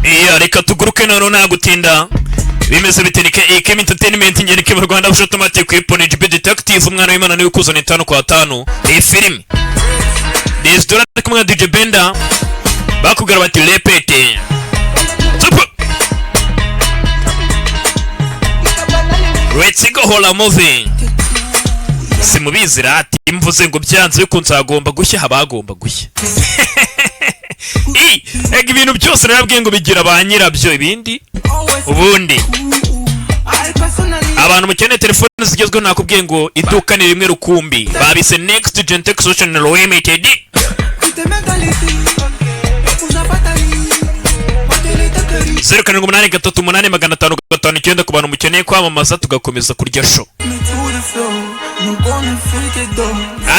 iya reka tuguruke none nagutinda bimeze bitenike ikemi entertainment ngereke mu Rwanda busho automatic weapon GB detective umwana w'Imana niwe kuzana 5 kwa 5 iyi film Restaurant kumwe DJ Benda bakugara bati repete super let's go hola movie simubizi rati imvuze ngo byanze yuko nzagomba gushya habagomba gushya ega ibintu byose narabwiye ngo bigira ba nyirabyo ibindi ubundi abantu mukene telefone zigezweho nakubwiye ngo iduka ni rimwe rukumbi babise next gen tech solution limited Serukana 83885 ku bantu mukeneye kwamamaza tugakomeza kurya show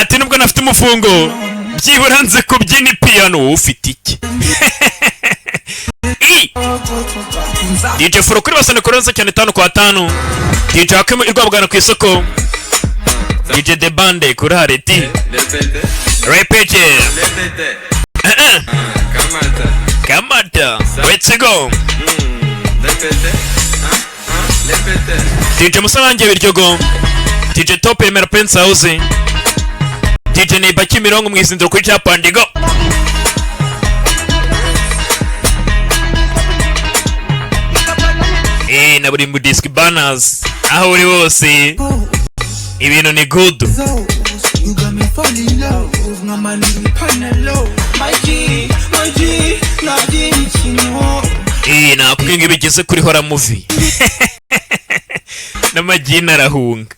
ati nubwo nafite umufungo byibura nze kubyina piano ufite iki DJ Furo kuri basane koronza cyane 5 kwa 5 DJ Akemo irwabugana ku isoko DJ De Bande kuri hareti repete Kamata let's go DJ Musange biryogo DJ Top Emera Prince House DJ Nebaki Mirongo mwizindiro kuri Chapandigo na buri mu disc banners aho uri wose ibintu ni good nakubwiye ngo ibigeze kuri hora movie n'amagina arahunga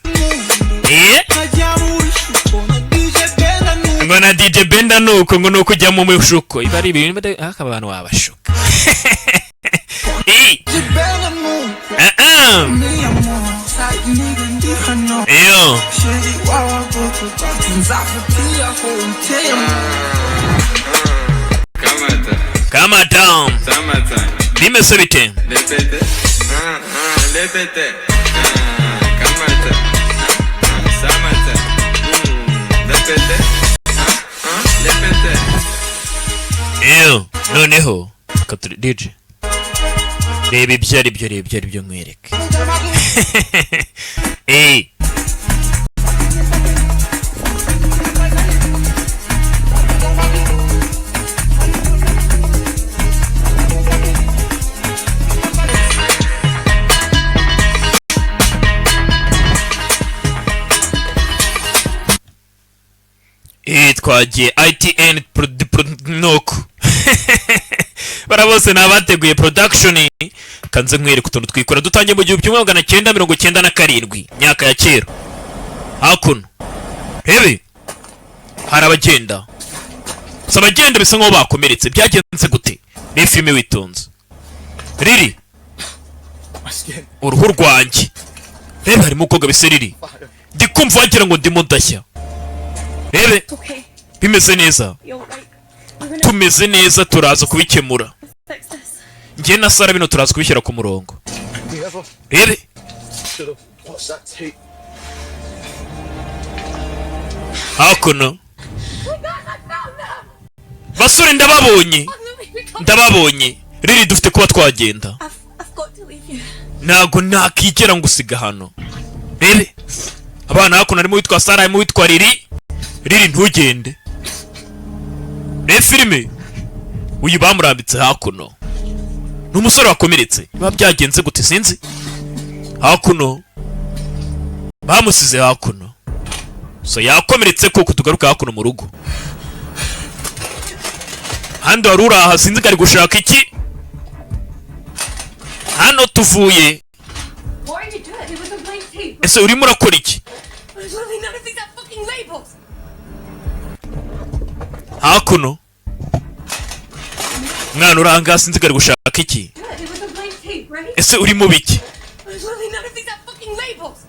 ngo na DJ Benda nuko ngo nuko ujya mu mushuko iba ari ibintu abantu wabashuka iyo Kama down bimeze bite iyo noneho katuri DJ reba ibyari byo nkwereke twagiye ITN noko barabose nabateguye production kanze nkwereke utuntu twikora dutangiye mu 1997 myaka ya kera hakuno hebe harabagenda sabagenda bisa nko bakomeretse byagenze gute ni filme witonze riri uruhu rwanjye rebe harimo koga biseriri ndikumva wagira ngo ndimo ndashya rebe bimeze neza tumeze neza turaza kubikemura ngiye na Sara bino turaza kubishyira ku murongo rebe hakuno basore ndababonye riri dufite kuba twagenda ntago nakigera ngo usiga hano rebe abana hakuno harimo witwa Sara harimo witwa Riri ntugende ne filime uyu bamurambitse hakuno n'umusore wakomeretse biba byagenze gute sinzi hakuno bamusize hakuno so yakomeretse koko tugaruka hakuno mu rugo handi wari uraha sinzi gari gushaka iki hano tuvuye ese urimo urakora iki hakuno mwana uranga sinzi gari gushaka iki ese urimo biki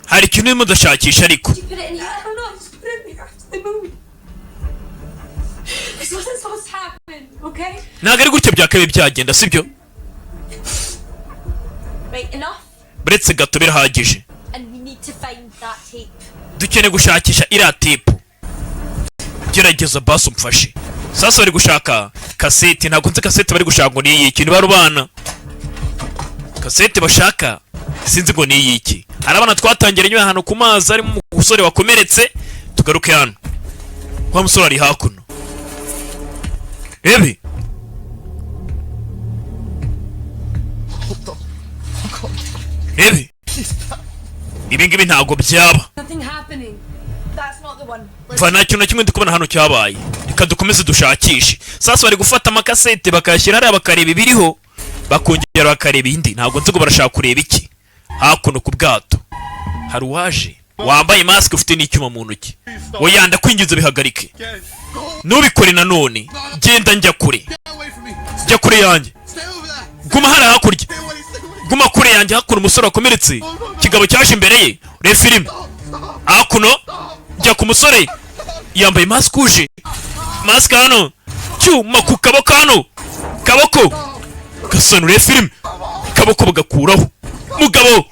hari ikintu urimo udashakisha ariko ntabwo ari gutya byakabaye byagenda sibyo buretse gato birahagije dukeneye gushakisha iriya tipu gerageza basi umfashe sasa bari gushaka kaseti ntabwo nzi kaseti bari gushaka ngo niyi ikintu barubana kasete bashaka sinzi ngo ni iki. Hari abana twatangiranye hano ku mazi ari mu musore wakomeretse. Tugaruke hano. Wa musore ari hakuno. Ebi. Ebi. Ibi ngibi ntago byaba. Mva kintu na kimwe ndi kubona hano cyabaye. Reka dukomeze dushakishe. Sasa bari gufata amakasete bakayashyira hariya bakareba ibiriho. Bakongera bakareba indi. Ntabwo nzi ngo barashaka kureba iki. Hakuno ku bwato hari uwaje wambaye mask ufite n'icyuma mu ntoki. Oya ndakwinginze bihagarike. Nubikore nanone. Genda njya kure. Njya kure yanjye. Guma hara hakurya. Guma kure yanjye hakuno umusore wakomeretse. Kigabo cyaje imbere ye. Re film. Hakuno njya ku musore yambaye mask uje. Mask hano. Cyuma ku kaboko hano. Kaboko. Gasanure film. Kaboko bagakuraho. Mugabo.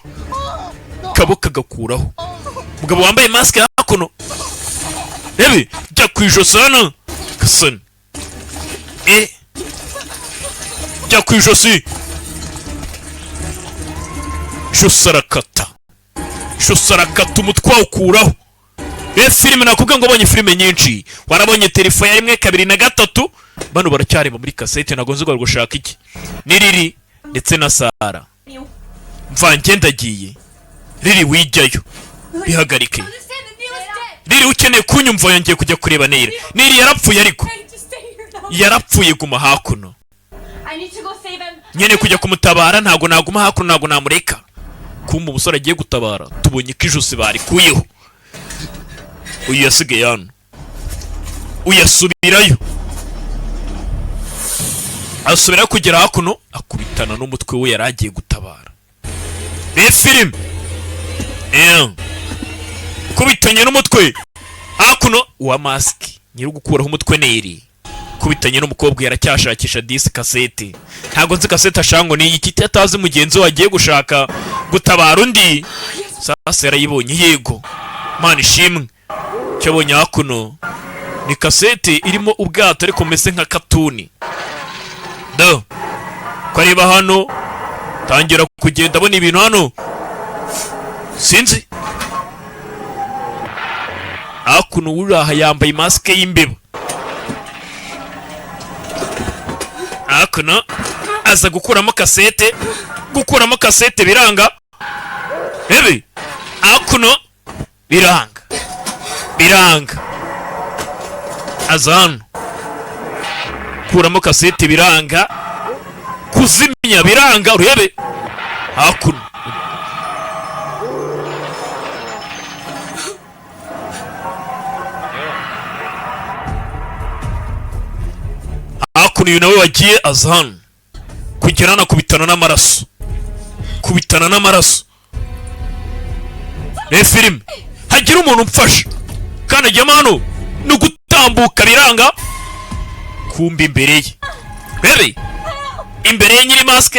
Kaboko gakuraho. Mugabo wambaye mask hakuno. Ebi jya kwijosi hano. Gasana. Jya kwijosi. Shosarakata. Shosarakata umutwe ukuraho. Filime nakubwiye ngo abonye filime nyinshi. Warabonye telefone ya 1 2 na 3. Bano baracyareba muri cassette nagonze ngo gushaka iki. Ni Riri ndetse na Sara. Mva ngendagiye. Riri wijyayo. Bihagarike. Riri ukeneye kunyumva yongeye kujya kureba Neri. Neri yarapfuye ariko. Yarapfuye guma hakuno. Nyene kujya kumutabara ntago naguma hakuno ntago namureka. Kumba umusore agiye gutabara. Tubonye kijusi bari kuyeho. Uyu yasigaye hano. Uyasubirayo. Asubira kugera hakuno akubitana n'umutwe we yaragiye gutabara. Film. Kubitanye n'umutwe. Hakuno wa mask. Nyiri gukuraho umutwe Neri. Kubitanye n'umukobwa yaracyashakisha disi cassette. Ntago nzi cassette ashango ni iki atazi mugenzi wagiye gushaka gutabara undi. Sasa yarayibonye yego. Mana ishimwe. Cyabonye hakuno ni cassette irimo ubwato ariko mese nka katuni. Do. Kwareba hano tangira kugenda abona ibintu hano. Sinzi. Hakuno uraha yambaye mask y'imbeba. Hakuno aza gukuramo cassette biranga. Ebi. Hakuno biranga. Azan. Kuramo cassette biranga. Kuzimya biranga urebe. Hakuno. Hakuno nawe wagiye azan. Kugirana kubitana n'amaraso. Film. Hagira umuntu umfasha. Kana jamano no gutambuka biranga. Kumba imbere ye. Bebe. Imbere ye nyiri mask.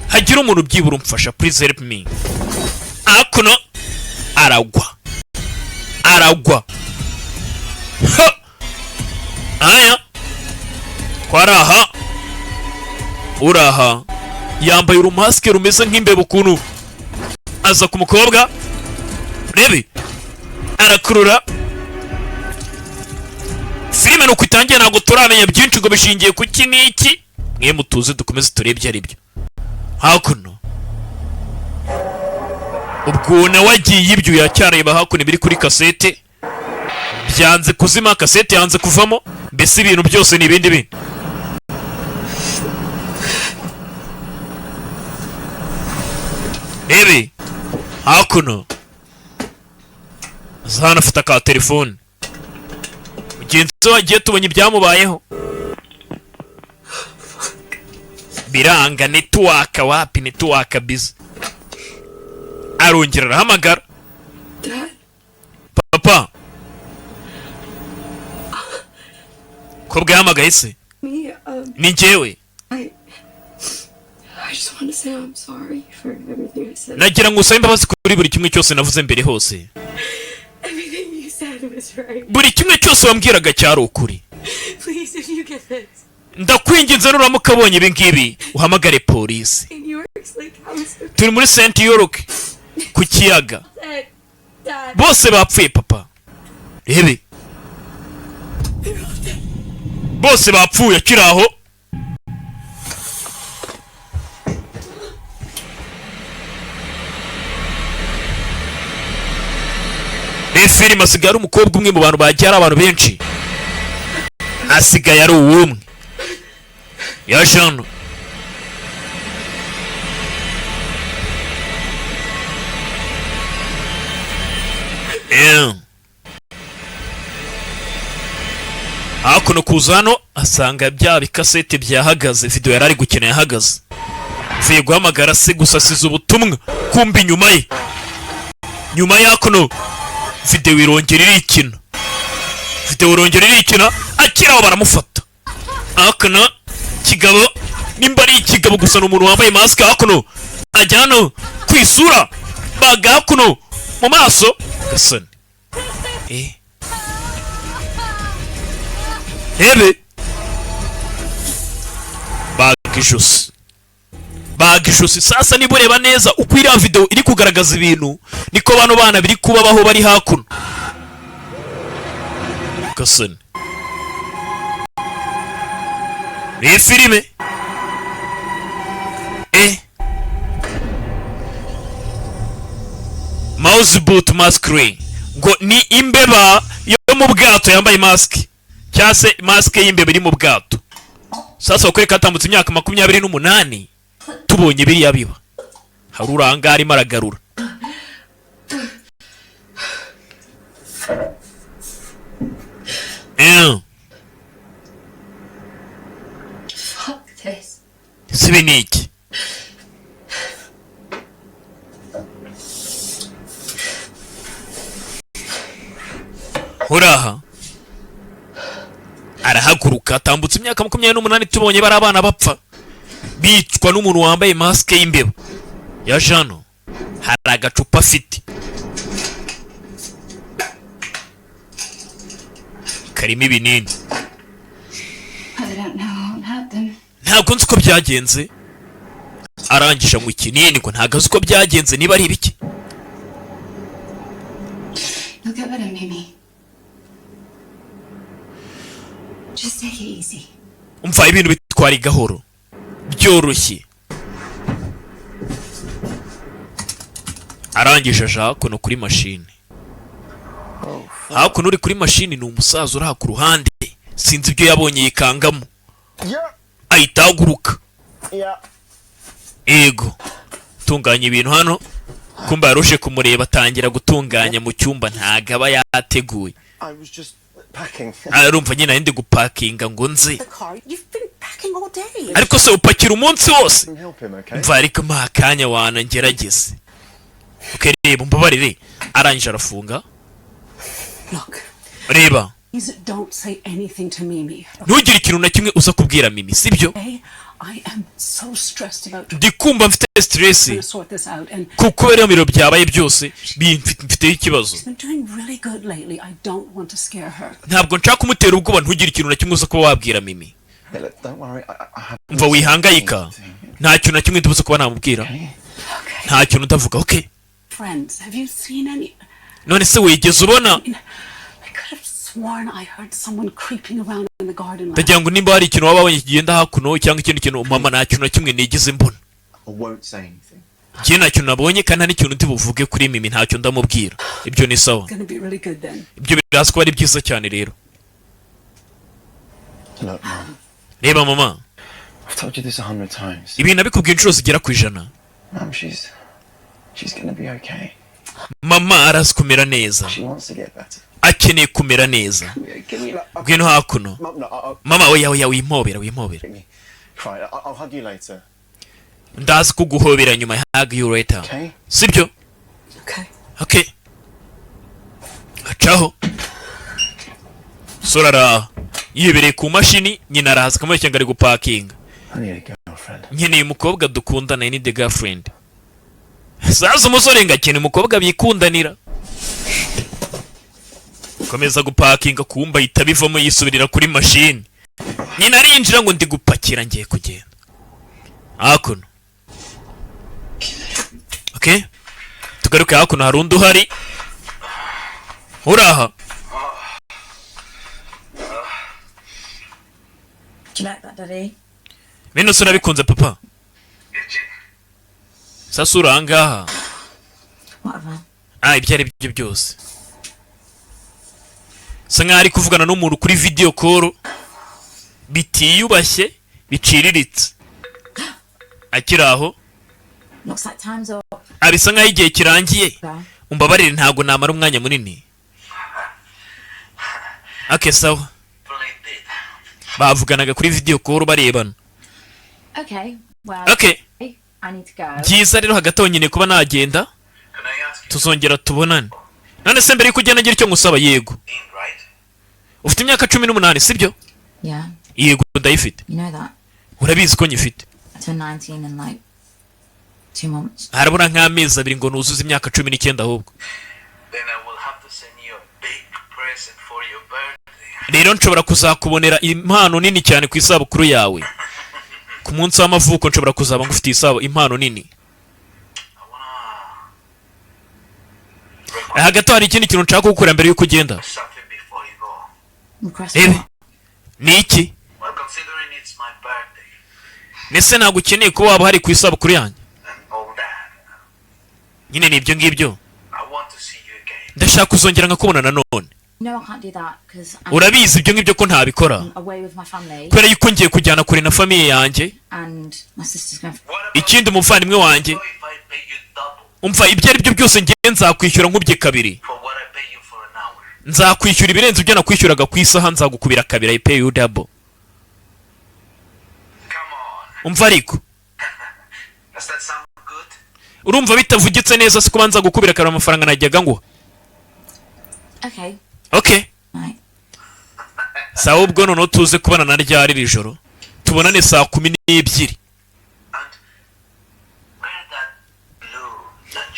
Hagira umuntu byibura umfasha. Please help me. Hakuno aragwa. Aya. Kwaraha. Uraha. Yambaye urumaske rumeze nk'imbebo kuntu. Aza ku mukobwa. Rebe. Arakurura. Filime no kwitangiye ntago turamenya byinshi ngo bishingiye ku kiniki. Mwe mutuze dukomeze turebye ari byo. Hakuno. Ubwo na wagiye ibyo yacyareba hakuno biri kuri cassette. Byanze kuzima cassette yanze kuvamo. Mbese ibintu byose ni ibindi bintu. Ebe. Hakuno. Zana afata ka telefone. Mugenzi wagiye tubonye ibyamubayeho. Biranga network wapi network busy. Arongera arahamagara. Papa. Kobwa yahamagaye se? Ni njyewe. I just want to say I'm sorry for everything I said. Nagira ngo usabe imbabazi kuri buri kimwe cyose navuze mbere hose. Everything you said was right. Buri kimwe cyose wambwiraga cyari ukuri. Please, if you get this. Ndakwinginze nuramuka abonye ibi ngibi uhamagare polisi. It works like turi muri St York ku kiyaga Dad. bose bapfuye papa rebe bose bapfuye kiraho filime asigaye ari umukobwa umwe mu bantu bagiye ari abantu benshi asigaye ari uwumwe yaje hano hakuno kuza hano asanga bya bikasete byahagaze video yari ari gukina yahagaze mvuye guhamagara se gusa asize ubutumwa kumva nyuma yakuno video irongera irikina akiraho baramufata hakuno kigabo nimba ari ikigabo gusa n'umuntu wambaye mask hakuno ajya hano kwisura baga hakuno mu maso gasani Ebe baga ijosi sasa niba ureba neza uko iriya video iri kugaragaza ibintu niko bano bana biri kubabaho bari hakuno gasani iyi filime mouse boot masquerade ngo ni imbeba yo mu bwato yambaye mask cyase mask y'imbeba iri mu bwato sasa bakwereka atambutse imyaka 28 tubonye biriya biba haruranga ari maragarura Fuck this. Sibiniki Horaha arahaguruka atambutse imyaka 28 tubonye bari abana bapfa bicwa n'umuntu wambaye mask y'imbeba ya jano hari agacupa afite karimo ibinini ntabwo nzi uko byagenze arangisha mu kinini ko ntabwo azi uko byagenze niba ari ibiki umva ibintu bitwara igahoro byoroshye arangije aje hakuno kuri mashini hakuno uri kuri mashini ni umusaza uri ku ruhande sinzi ibyo yabonye yikangamo ahita ahaguruka ego tunganya ibintu hano kumba yarushe kumureba atangira gutunganya mu cyumba ntago aba yateguye arumva nyine ndi gupakinga ngo nze ariko se upakira umunsi wose mva ariko makanya wana ngerageze ukereba mbabarire arangije arafunga reba ntugire ikintu na kimwe uza kubwira Mimi sibyo ndikumva mfite stress kuko rero miro byabaye byose mfite ikibazo ntabwo nshaka kumutera ubwoba ntugire ikintu na kimwe uza kuba wabwira Mimi mva wihangayika nta kintu na kimwe ndibuze kuba namubwira nta kintu ndavuga okay none se wigeze ubona ndagira ngo nimba hari ikintu waba wabonye kigenda hakuno cyangwa ikindi kintu mama nta kintu na kimwe nigeze mbona njye nta kintu nabonye kandi nta n'ikintu ndi buvuge kuri Mimi ntacyo ndamubwira ibyo ni sawa ibyo biraza kuba ari byiza cyane rero reba mama ibintu nabikubwiye inshuro zigera ku 100 mama arazi kumera neza akeneye kumera neza ngwino hakuno mama oya wimpobera ndazi kuguhobera nyuma ya hug you later sibyo okay acaho sorara yibereye ku mashini nyina araza kamwe ari gupakinga nkeneye umukobwa dukundana ni the girlfriend sasa umusore ngakene umukobwa bikundanira komeza gupakinga kumba itabivamo yisubirira kuri machine nyina arinjira ngo ndi gupakira ngiye kugenda hakuno Okay, tugaruke hakuno hari undi uhari uraha. Do you like that, Daddy? Bino sura bikunze papa. Sasa urangaha. Whatever. Ibyo ari byo byose. Sa nk'ari kuvugana n'umuntu kuri video call bitiyubashye biciriritse. Akiraho. Looks like time's up. Abisa nk'aho igihe kirangiye. Umbabarire ntago namara umwanya munini. Okay, sawa. Bavuganaga kuri video call barebana. Okay, well. Okay. I need to go. Byiza rero hagati nyine kuba nagenda. Tuzongera tubonane. None se mbere yuko ugenda ngira icyo ngusaba yego. Ufite imyaka 18 sibyo? Yeah. Yego ndayifite. You know that. Urabizi ko nyifite. Turn 19 in like 2 months. Harabura nk'amezi abiri ngo nuzuze imyaka 19 ahubwo. Then I will have to send you a big present for your birthday. Rero nshobora kuzakubonera impano nini cyane ku isabukuru yawe. Ku munsi w'amavuko nshobora kuzaba ngufite impano nini. Hagati hari ikindi kintu nshaka gukora mbere yuko ugenda. Ni iki? Nese ntabwo ukeneye kuba waba hari ku isabukuru yanjye. Nyine ni ibyo ngibyo. Ndashaka kuzongera nkakubona nanone. No, I can't do that because Urabizi ibyo ngibyo ko ntabikora. away with my family Kubera yuko ngiye kujyana kure na famiye yanjye. and my sister's going to... Ikindi umuvandimwe wanjye. Umva ibyo ari byo byose ngiye nzakwishyura nkubye kabiri. Nzakwishyura ibirenze ibyo nakwishyuraga ku isaha nzagukubira kabiri. I pay you double. Umva ariko. Urumva bitavugitse neza se kubanza gukubira kabiri amafaranga najyaga ngo. Okay. Okay. Right. Sawa ubwo none tuze kubana na ryari rijoro. Tubonane saa 12.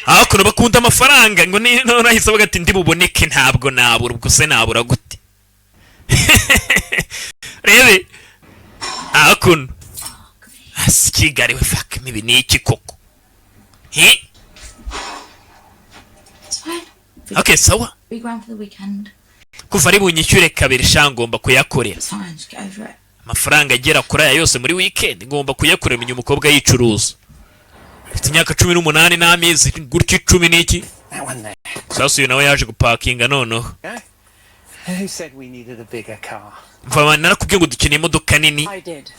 Hakuno bakunda amafaranga ngo nahise bavuga ati ndibuboneke ntabwo nabura ubwo se nabura gute. Rebe. Hakuno. Asikigari we fuck mibi ni iki koko. He? It's fine. Okay, sawa. Be ground for the weekend. Kuva ari bunyishyure kabiri shangomba kuyakorera. It's fine, just get over it. Amafaranga agera kuri aya yose muri weekend ngomba kuyakorera menye umukobwa yicuruza. Mfite imyaka 18 n'amezi gutyo 10 n'iki. Sasa uyu nawe yaje gupakinga noneho. Who said we needed a bigger car? Mva narakubwiye ngo dukeneye imodoka nini. I did.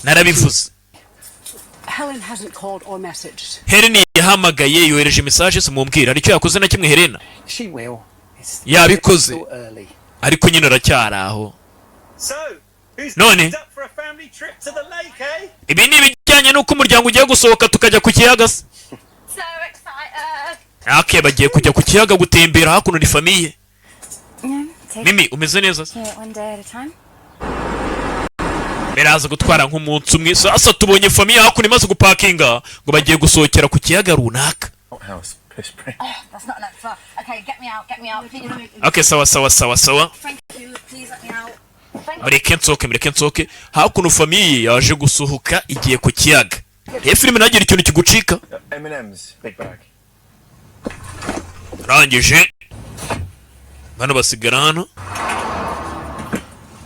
Narabivuze. Helen hasn't called or messaged. Helena yahamagaye yohereje message se mumbwira aricyo yakoze na kimwe Helena. She will. Yabikoze. Ariko nyine aracyaraho. So, who's None. up for a family trip to the lake, eh? Ibi ni bijyanye nuko umuryango ugiye gusohoka tukajya ku kiyaga. So excited. Okay, bagiye kujya ku kiyaga gutembera hakuno ni famiye. Take Mimi umeze neza? it one day at a time. Beraza gutwara nk'umunsi umwe. Sasa tubonye famiye hakuno imaze gupakinga ngo bagiye gusohokera ku kiyaga runaka. House, piss break. That's not enough fun. Okay, get me out, please. Okay, sawa. Thank you, please let me out. Mureke nsoke. Hakuno famiye yaje gusohoka igiye ku kiyaga. Filime nagira ikintu kigucika. M&M's, big bag. Rangije. Bano basigara hano.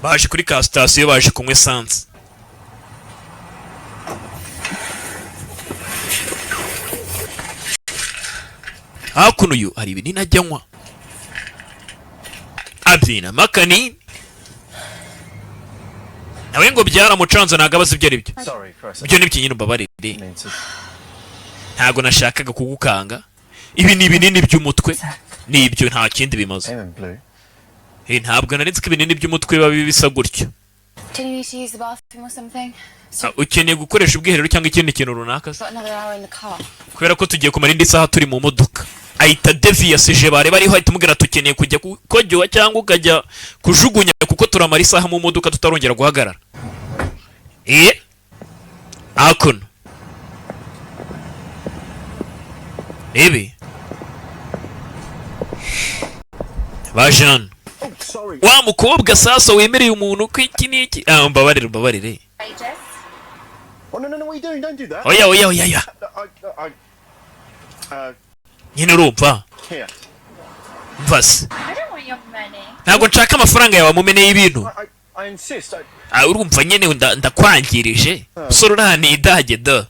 Baje kuri ka station baje kunywa essence. Hakuno uyu hari ibinini ajyanywa. Abyina makani. Nawe ngo byaramucanze ntago abazi ibyo ari byo. Sorry for a second. Ibyo ni ikinyino mbabarire. Ntago nashakaga kugukanga. Ibi ni ibinini by'umutwe. Ni ibyo nta kindi bimaze. Aim and blue. Ntabwo narinzi ko ibinini by'umutwe biba bisa gutyo. Do you need to use the bathroom or something? Ukeneye gukoresha ubwiherero cyangwa ikindi kintu runaka. Got another hour in the car. Kubera ko tugiye kumara indi saha turi mu modoka. Ahita deviasije bare bariho ahita mubwira tukeneye kujya kojyowa cyangwa ukajya kujugunya kuko turamara isaha mu modoka tutarongera guhagarara. Hakuno. Ibi. Bajan. Wa mukobwa sasa wemereye umuntu ko iki niki. Mbabarire. Oh, no, what are you doing? Don't do that. Oya. nyine urumva Here. mva se I don't want your money. ntabwo nshaka amafaranga yawe wamumeneye ibintu I insist. urumva nyine ndakwangirije sore uriya ni idage da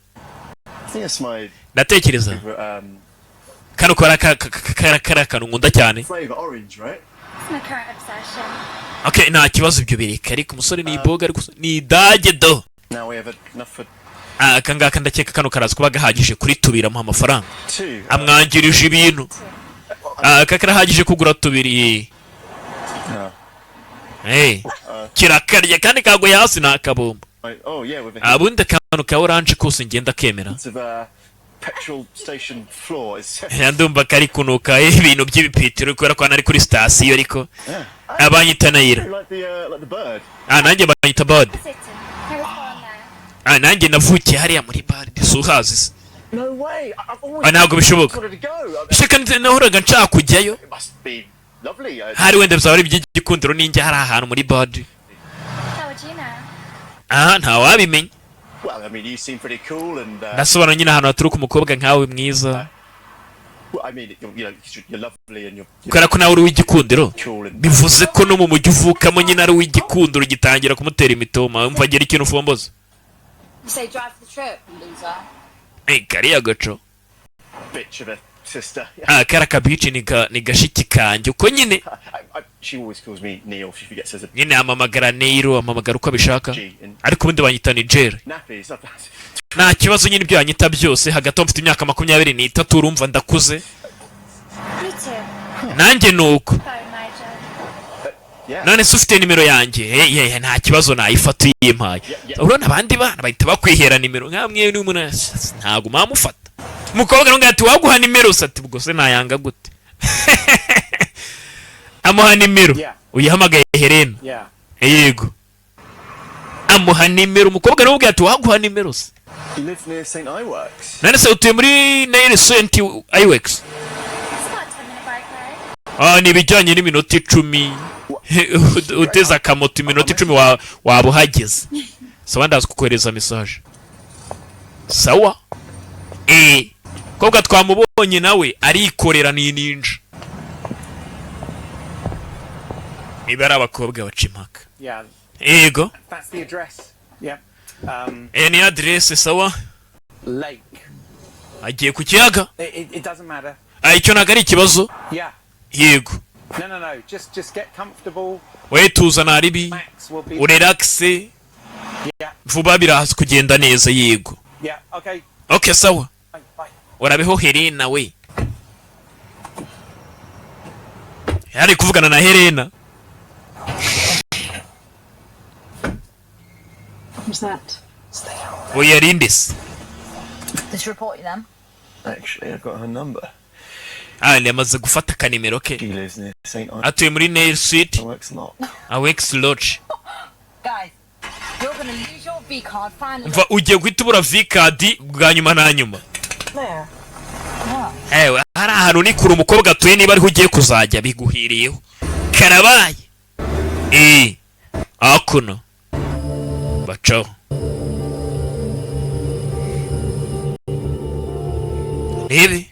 I think it's my ndatekereza favorite, kano kari akantu nkunda cyane flavor, orange, right? It's my current obsession. okay nta kibazo ibyo bireka ariko umusore ni iboga ariko ni idage do Now we have enough for aka ngaka ndakeka kano karaza kuba gahagije kuri tubiri amuha amafaranga two. amwangirije ibintu aka karahagije kugura tubiri No. kirakarya kandi kaguye hasi ni akabombo Oh yeah, with a abundi akantu ka oranje kose ngenda kemera hint of petrol station floor is. ndumva kari kunuka ibintu by'ibipitiro kubera ko ari kuri sitasiyo ariko abanyita nayira Like the bird. nanjye banyita bird Sitting. I was born there. nanjye navukiye hariya muri bird suhazi No way. I've always ntabwo bishoboka wanted to go. shaka nahoraga nshaka kujyayo It must be lovely. hari wenda bizaba ari iby'igikundiro ninjye hari ahantu muri bird How would you know? ntawabimenya Well, I mean, you seem pretty cool, and ndasobanura nyine ahantu haturuka umukobwa nkawe mwiza well, I mean, you're lovely, and you're kubera ko nawe uri uw'igikundiro cool, and bivuze ko no mu mujyi uvukamo nyine ari uw'igikundiro gitangira kumutera imitoma umva agira ikintu ufomboza You say drive for the trip, loser. kariya gaco bitch of a sister. kariya kabici ni gashiki kanjye uko nyine She always calls me Neil. She forgets there's a nyine amamagara Neiro amamagara uko abishaka G in ariko ubundi banyita ni Jerry nappies. nta kibazo nyine ibyo yanyita byose hagati aho mfite imyaka 23 urumva ndakuze Me too. nanjye nuko Phone, Nigel. Yeah. none se ufite nimero yanjye nta kibazo nayifata uyimpaye urabona abandi bana bahita bakwihera nimero nkamwe n'umuntu ntabwo mwamufata umukobwa nawe ati waguha nimero ati ubwo se nayanga gute amuha nimero uyihamagaye Helena yego amuha nimero umukobwa nawe ati waguha nimero se You live near St. Iworks. none se utuye muri Nail St. Iworks It's about a 10-minute bike ride. ni ibijyanye n'iminota 10 uteze akamoto iminota 10 waba uhageze sawa ndaza kukohereza message sawa kobwa twamubonye nawe arikorera ni ninja niba ari abakobwa baca impaka yego That's the address. Yeah. ni address sawa Lake. agiye ku kiyaga It doesn't matter. icyo ntabwo ari ikibazo Yeah. yego No. Just get comfortable. we tuzana aribi Max will be. urelaxe Yeah. vuba birahaza kugenda neza yego Yeah. Okay. okay sawa Bye. urabeho Helena we yari kuvugana na Helena Who's that? uyarinde se Did you report you then? Actually, I've got her number. yamaze gufata akanimero ke She lives near St. Iworks. atuye muri Nail Street Not. Awex Lodge Guys, you're gonna lose your V card finally. mva ugiye guhita ubura V-card bwa nyuma na nyuma Where? hari ahantu nikura umukobwa atuye niba ariho ugiye kuzajya biguhiriyeho karabaye akuno bacaho rebe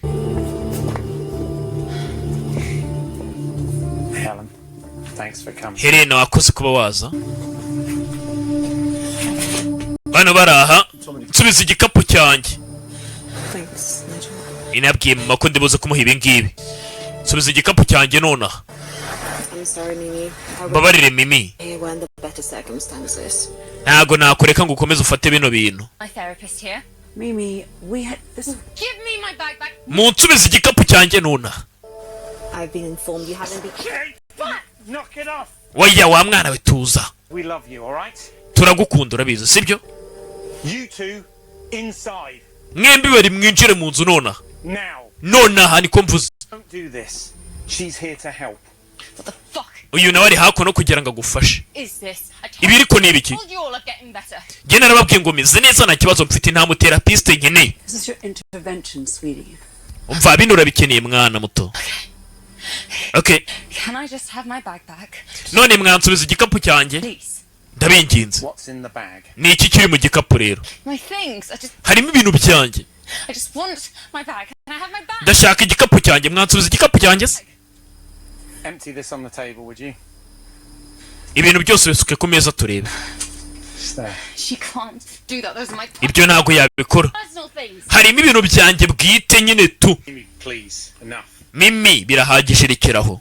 Helen, thanks for coming. Helena wakoze kuba waza bano baraha nsubiza igikapu cyanjye Thanks, Nigel. inabwiye mama ko ndibuze kumuha ibi ngibi nsubiza igikapu cyanjye nonaha I'm sorry, Mimi. mbabarire Mimi Here when the better circumstances. ntago nakureka ngo ukomeze ufate bino bintu My therapist here. Mimi, we had this. Give me my bag back. munsubiza igikapu cyanjye nonaha I've been informed you haven't been. Knock it off. waya wa mwana we tuza We love you, all right? turagukunda urabizi sibyo You two inside mwembi bari mwinjire mu nzu nonaha now. nonaha niko mvuze Don't do this. She's here to help. What the fuck uyu nawe ari hakuno kugira ngo agufashe is this? ibi ariko ni ibiki told you all are getting better. njye narababwiye ngo meze neza nta kibazo mfite nta muterapiste nkeneye This is your intervention, sweetie. umva bino urabikeneye mwana muto okay Can I just have my bag back? none mwansubiza igikapu cyanjye Please. ndabinginze What's in the bag? ni iki kiri mu gikapu rero My things are just... harimo ibintu byanjye I just want my bag. Can I have my bag? ndashaka igikapu cyanjye, mwansubiza igikapu cyanjye se? Empty this on the table, would you? Ibintu byose bisuke ku meza turebe. There. She can't do that. Those are my Ibyo ntabwo yabikora. personal things. Harimo ibintu byanjye bwite nyine tu. Mimi, please, enough. Mimi birahagije rekeraho.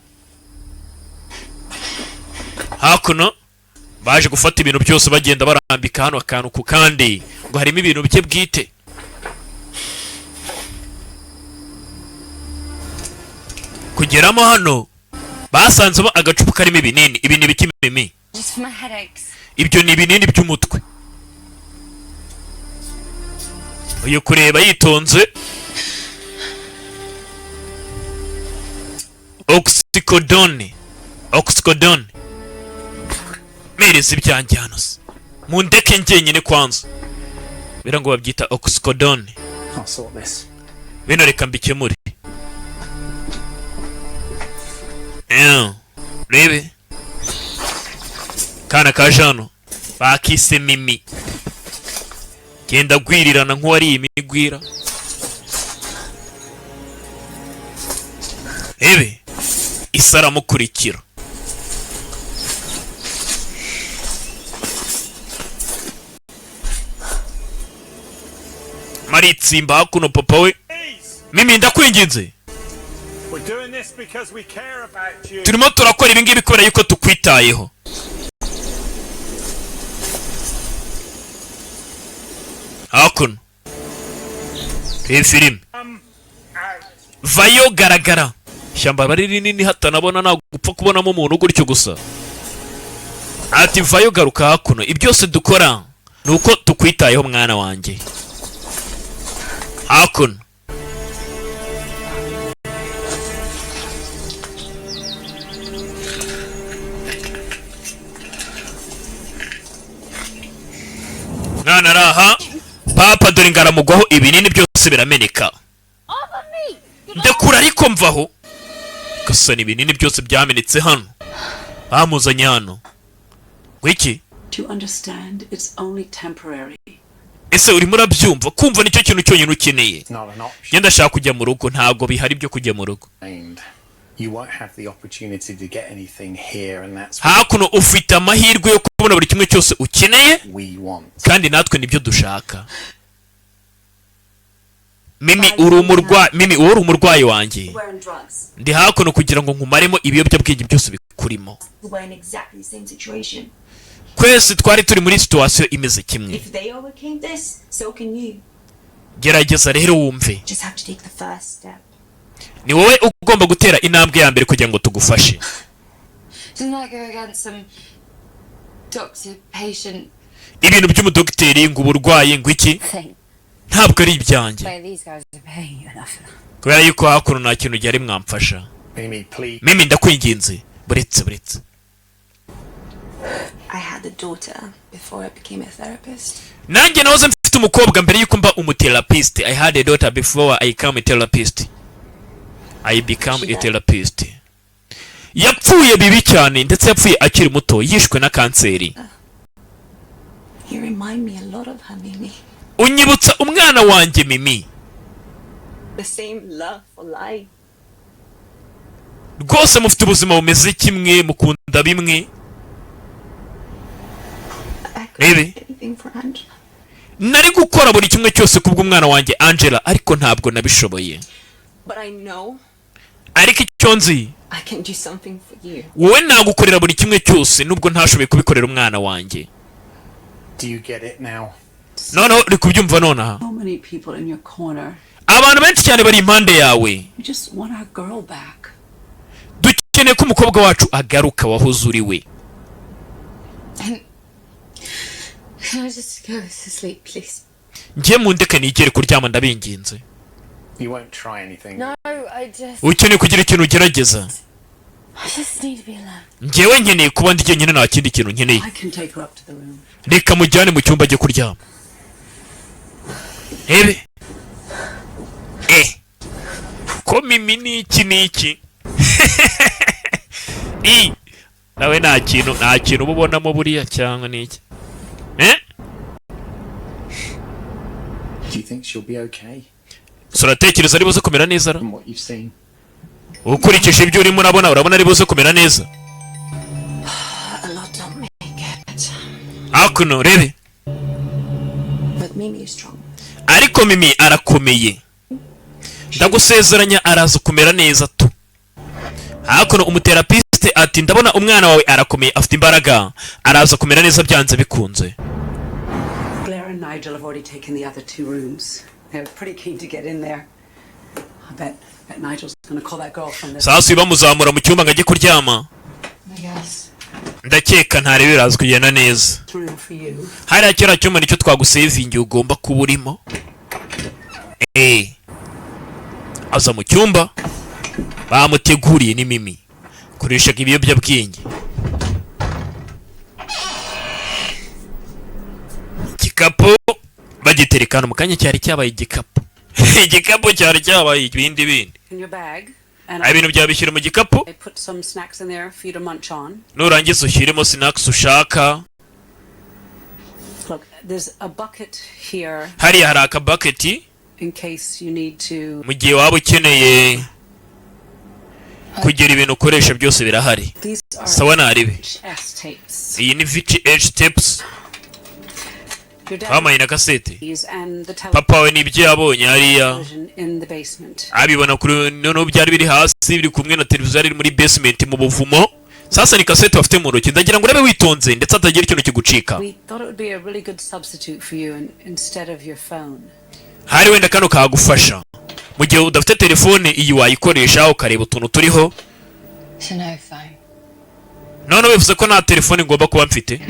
Hakuno baje gufata ibintu byose bagenda barambika hano akantu ku kandi ngo harimo ibintu bye bwite. Kugeramo hano basanzemo agacupa karimo ibinini. Ibi ni ibiki Mimi? Just for my headaches. Ibyo ni ibinini by'umutwe. Uyu kureba yitonze. Oxycodone. Mereza ibyanjye hano se. Mundeke njyenyine kwanza. Bira ngo babyita Oxycodone. I'll sort this. Bino reka mbikemure. Rebe. Kana kajano. Bakise Mimi. Genda gwirirana nk'uwari imigwira. Ebe. Isara mukurikira. Maritsimba hakuno papa we. Mimi ndakwinginze. We're doing this because we care about you. Turimo turakora ibi ngibi kubera yuko tukwitayeho. Hakuno. Iyi film. Vayo garagara. Shyamba bari rinini hatanabona nta gupfa kubonamo umuntu gutyo gusa. Ati vayo garuka hakuno. Ibyose dukora nuko tukwitayeho mwana wanjye. Hakuno. Mwana raha. Papa dore ngaramugwaho ibinini byose birameneka. Ndekura ariko mvaho. Gusa ibinini byose byamenetse hano. Bamuzanye hano. Wiki? Do you understand? It's only temporary. Ese urimo urabyumva? Kumva nicyo kintu cyonyine ukeneye. It's not an option. Ngenda shaka kujya mu rugo, ntabwo bihari byo kujya mu rugo. And you won't have the opportunity to get anything here, and that's Hakuno ufite amahirwe yo kubona buri kimwe cyose ukeneye what we want. kandi natwe nibyo dushaka. Mimi uri umurwayi wanjye. Wearing drugs. Ndi hakuno kugira ngo nkumaremo ibiyobyabwenge byose bikurimo. We're in exactly the same situation. Kwese twari turi muri situation imeze kimwe. If they overcame this, so can you. Gerageza rero wumve. Just have to take the first step. Ni wowe ugomba gutera intambwe ya mbere kugira ngo tugufashe. Doesn't that go against some doctor patient Ibintu by'umudokiteri ngo uburwayi ngo iki? thing? Ntabwo ari ibyanjye. Why these guys are paying you enough. Kubera yuko hakuno nta kintu cyari mwamfasha. Mimi, please. Mimi ndakwinginze. Buretse. I had a daughter before I became a therapist. Nanjye nahoze mfite umukobwa mbere yuko mba umutherapist. I had a daughter before I became a therapist. I became a therapist. Yapfuye bibi cyane ndetse yapfuye akiri muto yishwe na kanseri. You remind me a lot of her, Mimi. Unyibutsa umwana wanjye Mimi. The same love for life. Rwose mufite ubuzima bumeze kimwe, mukunda bimwe. I couldn't Maybe. do anything for Angela. Nari gukora buri kimwe cyose kubw'umwana wanjye Angela ariko ntabwo nabishoboye. But I know Ariko icyo nzi I can do something for you. wowe nagukorera buri kimwe cyose nubwo ntashoboye kubikorera umwana wanjye. Do you get it now? Noneho uri kubyumva nonaha. So many people in your corner. Abantu benshi cyane bari impande yawe. We just want our girl back. Dukeneye ko umukobwa wacu agaruka wahoze uri we. And can I just go to sleep, please? Ngiye mundeke nigere kuryama ndabinginze. You won't try anything. No, I just Ukeneye kugira ikintu ugerageza. need to be alone. Ngewe nkeneye kuba ndi jyenyine nta kindi kintu nkeneye. I can take her up to the room. Reka mujyane mu cyumba cyo kuryama. Ebe. Ko Mimi ni iki? Nawe nta kintu ubonamo buriya cyangwa ni iki? Do you think she'll be okay? uratekereza ari buze kumera neza ra? From what you've seen. Ukurikije ibyo urimo urabona ari buze kumera neza? A lot don't make it. Hakuno rebe. But Mimi is strong. Ariko Mimi arakomeye. Ndagusezeranya araza kumera neza tu. Hakuno umuterapiste ati ndabona umwana wawe arakomeye afite imbaraga. Araza kumera neza byanze bikunze. Blair and Nigel have already taken the other 2 rooms. They're pretty keen to get in there. I bet Nigel's gonna call that girl from the... Sasa bamuzamura mu cyumba ngajye kuryama. I guess. Ndakeka ntare birazwi kugenda neza. room for you. Hari akira cyumba nicyo twagusevingi ugomba kuba urimo. Aza mu cyumba bamuteguriye ni Mimi. Kurisha ibiyobyabwenge. Igikapu bagiterekana mu kanya cyari cyabaye igikapu. Igikapu cyari cyabaye ibindi bindi. In your bag. Ibintu byabishyira mu gikapu. I put some snacks in there for you to munch on. Nurangiza ushyiremo snacks ushaka. Look, there's a bucket here. Hariya hari akabaketi. In case you need to. Mu gihe waba ukeneye kugira ibintu ukoresha byose birahari. Sawa naribe. VHS tapes. Iyi ni VHS tapes. Mama ina kasete. Papa we nibyo yabonye hariya. Abibona kuri none byari biri hasi biri kumwe na televiziyo iri muri basement mu buvumo. Sasa ni kasete bafite mu ntoki ndagira ngo urabe witonze ndetse atagira ikintu kigucika. Hari wenda kano kagufasha. Mu gihe udafite telefone iyi wayikoresha ukareba utuntu turiho. None bivuze ko nta telefone ngomba kuba mfite.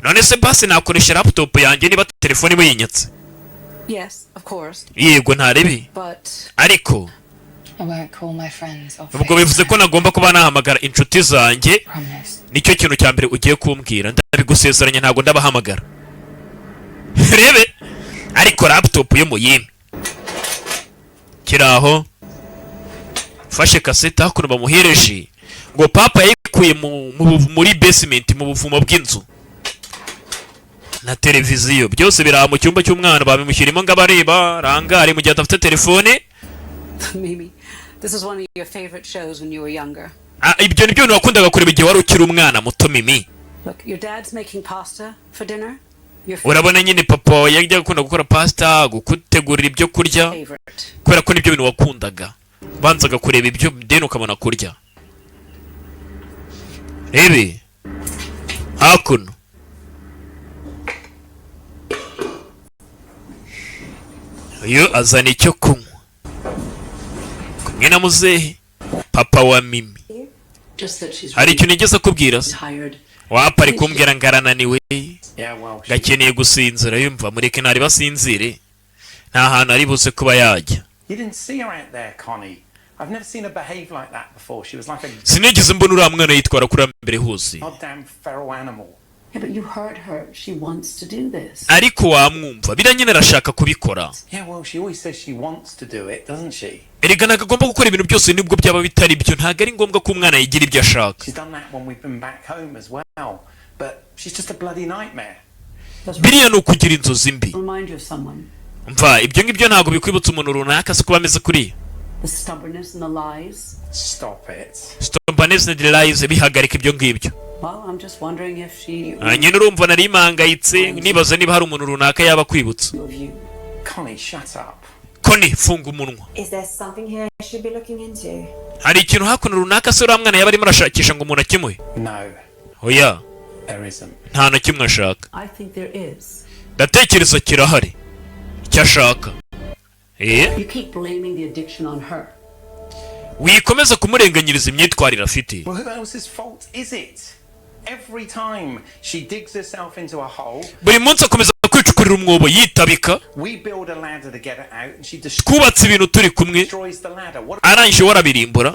None se basi nakoresha laptop yanjye niba telefone muyinyatse. Yes, of course. Yego ntarebi. Ariko ubwo bivuze ko nagomba kuba nahamagara inshuti zanjye. Nicyo kintu cya mbere ugiye kumbwira ndabigusezeranya ntago ndabahamagara. Rebe ariko laptop yo muyime. Kiraho fashe kasete hakuno bamuhereje ngo papa yikuye muri basement mu buvumo bw'inzu. Na televiziyo byose biraha mu cyumba cy'umwana babimushyirimo ngabareba rangare mu gihe atafite telefone. Mimi, this is one of your favorite shows when you were younger. Ibyo nibyo wakundaga kureba igihe wari ukiri umwana muto Mimi. Look, your dad's making pasta for dinner. Urabona nyine papa yajya gukunda gukora pasta gutegurira ibyo kurya. Kubera ko nibyo bintu wakundaga. Banzaga kureba ibyo deni ukabona kurya. Rebe hakuno uyu azana icyo kunywa kumwe na muzehe papa wa Mimi. Hari ikintu nigeze kubwira se wapa ari kumbwira ngarananiwe gakeneye gusinzira yumva mureke ntari basinzire nta hantu ari buze kuba yajya. Sinigeze mbona uriya mwana yitwara kuri mbere hose. Yeah, but you heard her. She wants to do this. Ariko wamwumva biranyene arashaka kubikora. Yeah, well, she always says she wants to do it, doesn't she? Erega nagomba gukora ibintu byose nibwo byaba bitari byo ntago ari ngombwa ko umwana yigira ibyo ashaka. She's done that when we've been back home as well, but she's just a bloody nightmare. Biriya ni ukugira inzozi mbi. Remind you of someone. Mva ibyo ngibyo ntago bikwibutsa umuntu runaka se kuba ameze kuri. The stubbornness and the lies. Stop it. Stubbornness and the lies bihagarika ibyo ngibyo. Well, I'm just wondering if she... Nyine urumva nari impangayitse nibaza niba hari umuntu runaka yaba kwibutsa. Connie, shut up. Connie, funga umunwa. Is there something here I should be looking into? Hari ikintu hakuno runaka se uriya mwana yaba arimo arashakisha ngo umuntu akimuhe? No. Oya. There isn't. Nta na kimwe ashaka. I think there is. Ndatekereza kirahari. Icyo ashaka. You keep blaming the addiction on her. Wikomeza kumurenganyiriza imyitwarire afite. Well, who else's fault is it? Every time she digs herself into a hole, buri munsi akomeza kwicukurira umwobo yitabika. We build a ladder to get it out and she twubatse ibintu turi kumwe arangije warabirimbura.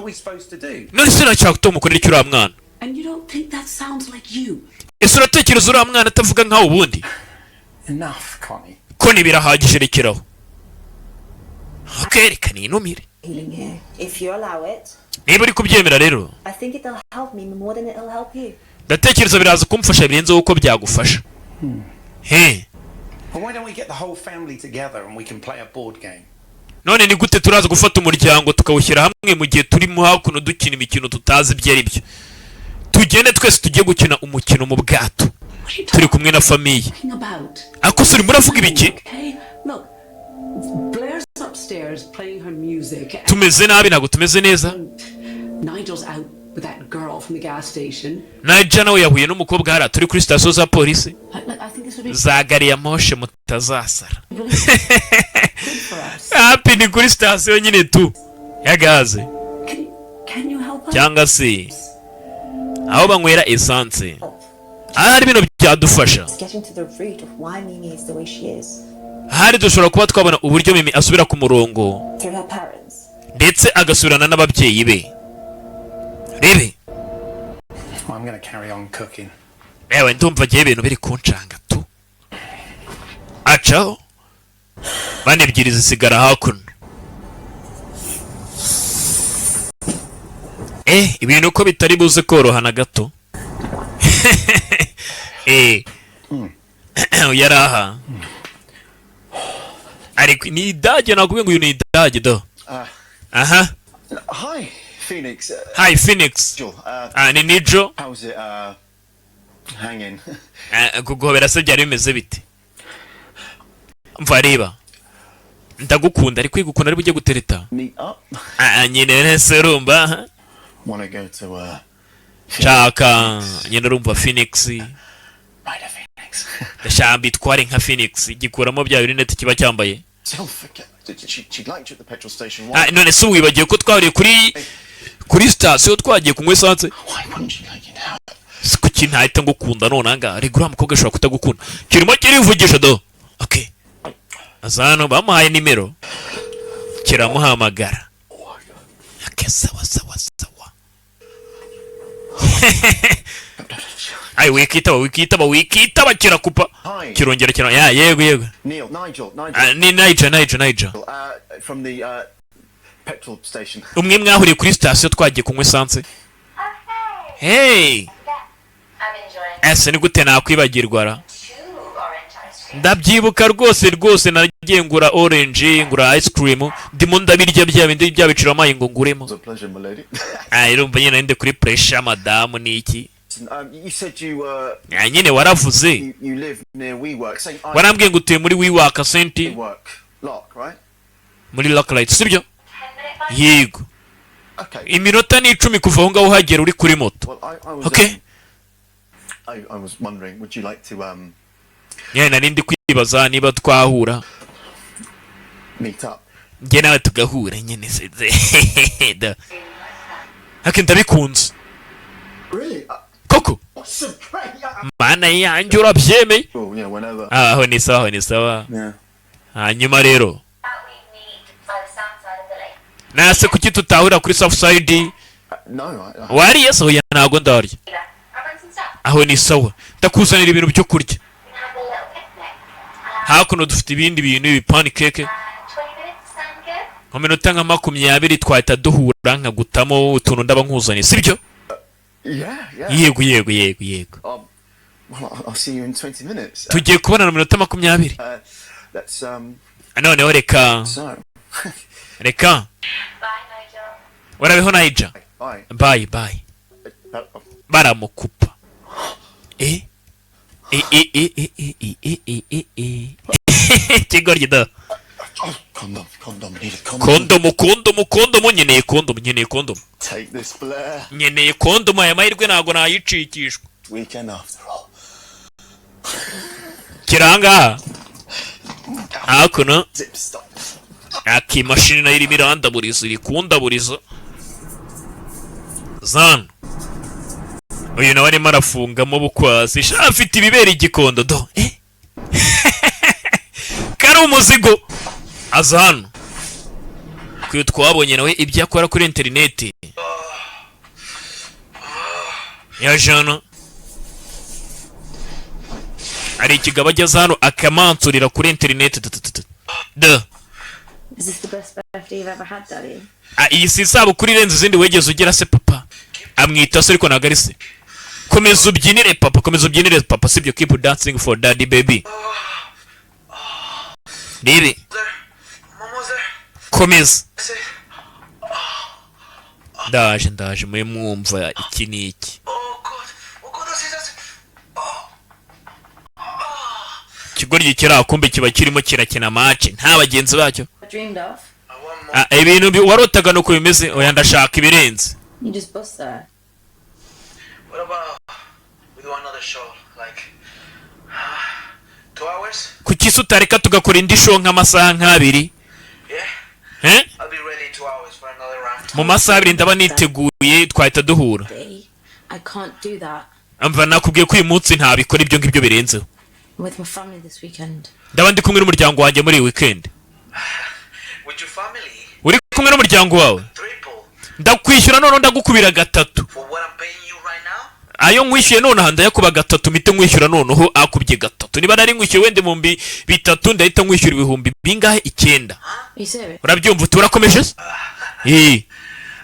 None se nashaka to mukorera icyo uriya mwana. And you don't think that sounds like you? Ese uratekereza uriya mwana atavuga nkaho ubundi? Enough, Connie. Connie birahagije rekeraho. Okay, reka ninumire. If you allow it. Niba uri kubyemera rero. I think it'll help me more than it'll help you. Ndatekereza biraza kumfasha birenze uko byagufasha. Well, why don't we get the whole family together and we can play a board game? none ni gute turaza gufata umuryango tukawushyira hamwe mu gihe turimo hakuno dukina imikino tutazi ibyo ari byo? Tugende twese tugiye gukina umukino mu bwato turi kumwe na famiye. Ako suri muravuga ibiki? Tumeze nabi, ntabwo tumeze neza. Nigel nawe yahuye n'umukobwa hariya turi kuri sitasiyo za polisi za gari ya moshe mutazasara. Happy ni kuri sitasiyo nyine tu ya gaze cyangwa se aho banywera essence. Ahari bino byadufasha. Ahari dushobora kuba twabona uburyo Mimi asubira ku murongo ndetse agasubirana n'ababyeyi be. Rebe ewe ndumva agiye ibintu biri kuncanga tu. Acaho bane ebyiri zisigara hakuno. Ibintu uko bitari buze koroha na gato. Yaraha ariko ni idage nakubwiye ngo uyu ni idage do. Aha. Hi Phoenix. Hi Phoenix. Ni Nijo. How's it hanging? Kuguhobera se byari bimeze bite? Mva reba ndagukunda ariko igukunda ari bujye gutereta. Nyine nese rumba. Wanna go to Chaka nyine rumva Phoenix. Ndashamba itware nka Phoenix igikuramo bya birinete kiba cyambaye. None se wibagiye ko twahuriye kuri station twagiye kunywa essence? Kuki ntahita ngukunda none anga regura mukobwa ashobora kutagukunda kirimo kirivugisha do. Okay, azano bamuhaye nimero kiramuhamagara. Okay, sawa. Ai wikitaba kirakupa kirongera kino ya yego Nigel from the petrol station. Umwe mwahuriye kuri station twagiye kunywa essence. Hey, ese ni gute nakwibagirwa ra? Ndabyibuka rwose nagiye ngura orange ngura ice cream ndimo ndabirya bya bindi byabicira amayi ngo nguremo. Irumva nyine ninde kuri pressure madam ni iki? You said you were nyine waravuze you live near WeWork. warambwiye ngo utuye muri WeWork senti lock, right? muri Locklight sibyo? Yego. Okay. Iminota ni 10 kuva aho ngaho uhagera uri kuri moto. Okay. I was wondering, would you like to nari ndi kwibaza niba twahura meet up? Nge nawe tugahura nyine seze. Hake ndabikunze. Really? Koko. Mana yanjye urabyemeye? Oh, yeah, whenever. Aho ni sawa. Yeah. Hanyuma rero nase kuki tutahura kuri south side? No, wari yeso ya ntago ndarya. Aho ni sawa ndakuzanira ibintu byo kurya. Hakuno dufite ibindi bintu pancake. Mu minota nka 20 twahita duhura nkagutamo utuntu ndaba nkuzaniye sibyo? Yeah. Yego. Well, I'll see you in 20 minutes. Tugiye kubona mu minota 20. Let's Noneho reka. Reka. Bye, Nigel. Warabeho Nigel. Bye. Baramukupa. Kigoryi da. Condom, need a condom, nyeneye condom. Take this, Blair. Nyeneye condom aya mahirwe ntago nayicikishwa. Weekend after all. Kiranga. Hakuno. Zip stop. Akimashini nayo irimo irandaburiza irikundaburiza. Zan. Uyu nawe arimo arafungamo bukwasi. Afite ibibera igikondo do. Kari umuzigo. Azano. Kuyo twabonye nawe ibyo akora kuri internet. Ya jana. Ari ikigaba ageze hano akamansurira kuri internet. Is this the best birthday you've ever had, Daddy? Iyi si isabukuru irenze izindi wegeze ugira se papa. Amwita se ariko ntago ari se. Komeza ubyinire papa sibyo, keep dancing for daddy baby. Riri. komeza. Ndaje mwe mwumva iki niki. Kigoryi kirakumbe kiba kirimo kirakina match nta bagenzi bacyo. Ibintu warotaga no kubimeze oya ndashaka ibirenze. You just bust that. What about we do another show like 2 hours? Kuki sutareka tugakora indi show nk'amasaha nk'abiri? Yeah. I'll be ready 2 hours for another round. Mu masaha abiri ndaba niteguye twahita duhura. I can't do that. Amva nakubwiye ko uyu munsi ntabikora ibyo ngibyo birenzeho. With my family this weekend. Ndaba ndi kumwe n'umuryango wanjye muri weekend. With your family? Uri kumwe n'umuryango wawe? Ndakwishyura none ndagukubira gatatu. For what I'm paying you right now? Ayo nkwishyuye none handa yakuba gatatu mite nkwishyura noneho akubye gatatu. Niba nari nkwishyuye wende mu 3 ndahita nkwishyura ibihumbi bingahe 9. Urabyumva uturakomeje?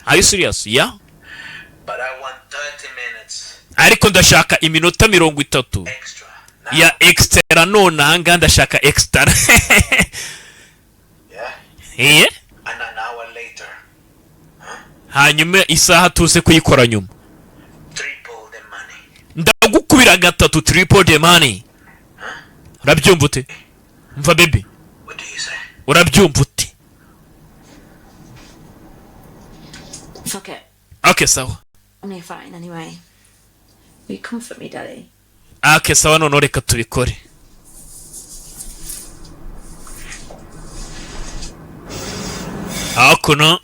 Are you serious? Yeah? But I want 30 minutes. Ariko ndashaka iminota 30. Extra. Ya extra none hanga ndashaka extra. Yeah? And an hour later. Hanyuma isaha tuze kuyikora nyuma. Triple the money. Ndagukubira gatatu triple the money. Urabyumva ute? Mva baby. What do you say? Urabyumva ute? Fuck it. Okay, sawa. I'm fine anyway. Will you comfort me, Daddy? Okay, sawa none reka tubikore. Hakuno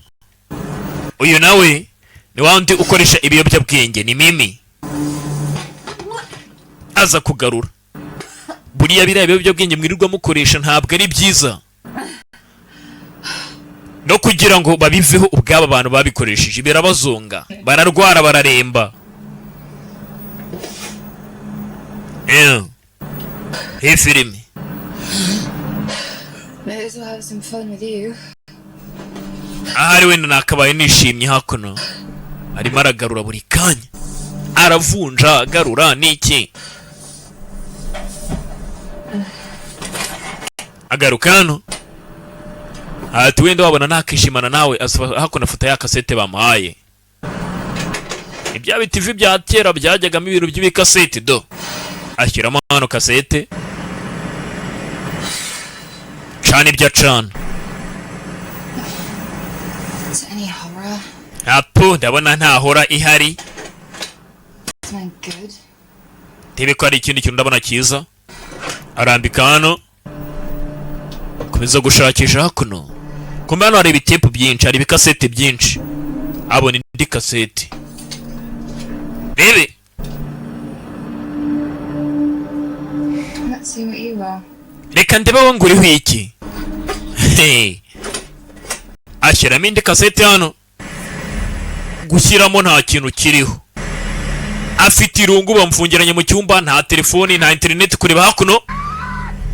uyu nawe ni wandi ukoresha ibiyobyabwenge ni Mimi aza kugarura buriya biriya ibiyobyabwenge mwirirwa mukoresha ntabwo ari byiza no kugira ngo babiveho ubwabo abantu babikoresheje birabazonga bararwara bararemba. Hey filimi. May as well have some fun with you. Ahari wenda nakabaye nishimye hakuno arimo aragarura buri kanya aravunja agarura niki agaruka hano ati wenda wabona nakishimana nawe hakuno afata ya kasete bamuhaye ibya TV bya kera byajyagamo ibintu by'ibikasete do ashyiramo hano kasete cana ibya cana. Is there any horror? Apo ndabona nta hora ihari. Something good? Tebe ko ari ikindi kintu ndabona cyiza. Arambika hano. Komeza gushakisha hakuno. Kumbe hano hari ibitepu byinshi, hari ibikasete byinshi. Abona indi kasete. Bebe. Let's see what you are. Reka ndebe wo nguriho iki. Hey. Ashyiramo indi kasete hano. Gushyiramo nta kintu kiriho. Afite irungu bamfungiranye mu cyumba nta telefoni nta internet kureba hakuno.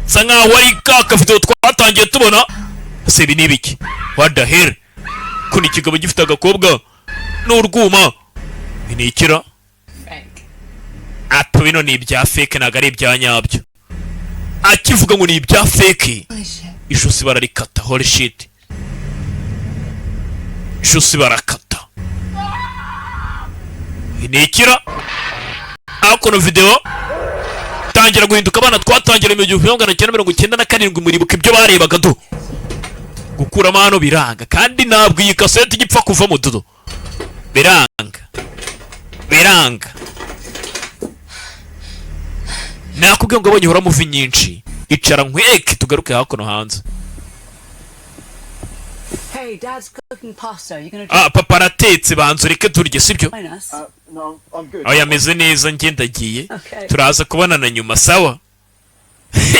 Sa nkaho ari kaka video twatangiye tubona. Se ibi nibiki? What the hell? Kuni kigabo gifite agakobwa n'urwuma. Binikira. Apo bino ni ibya fake naga ari ibya nyabyo. Akivuga ngo ni ibya fake. Ijosi bararikata holy shit. Ijosi barakata. Binikira. Hakuno video tangira guhinduka abana twatangira mu 1997 muribuka ibyo barebaga do gukura amano biranga kandi ntabwo iyi kasete igipfa kuva mu dodo biranga nakubwiye ngo abonye hora muvi nyinshi icara nkweke tugaruke hakuno hanze. Hey, Dad's cooking pasta. You gonna papa aratetse banzu reke turye sibyo? No, I'm good. Oya meze neza ngendagiye. Okay. Turaza kubonana nyuma sawa.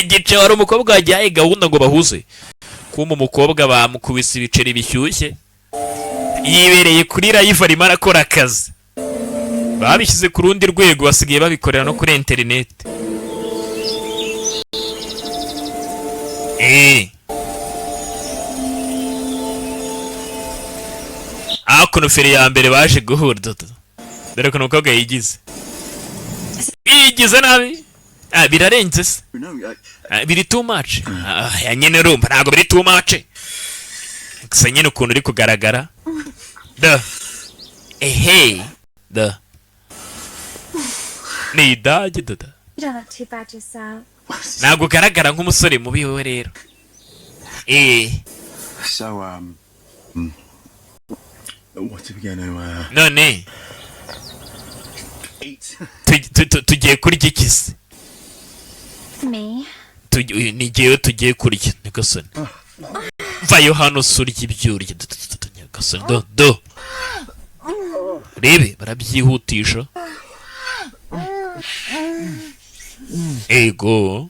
Gice wari umukobwa wajyaye gahunda ngo bahuze. Kuma umukobwa bamukubise ibiceri bishyushye. Yibereye kuri live arimo arakora akazi. Babishyize ku rundi rwego basigaye babikorera no kuri internet. Akuno feri ya mbere baje guhura dodo. Dore ko umukobwa yigize nabi. Birarenze se. Biri too much. Ya nyene rumba ntago biri too much. gusa nyine ukuntu uri kugaragara da ehe da ni idage dada You don't look too bad yourself. ntabwo ugaragara nk'umusore mubi wewe rero So, what are we going to, none eat? tugiye kurya iki se Me? ni jyewe tugiye kurya nyagasani vayo hano surya ibyo urya nyagasani do rebe barabyihutisha ego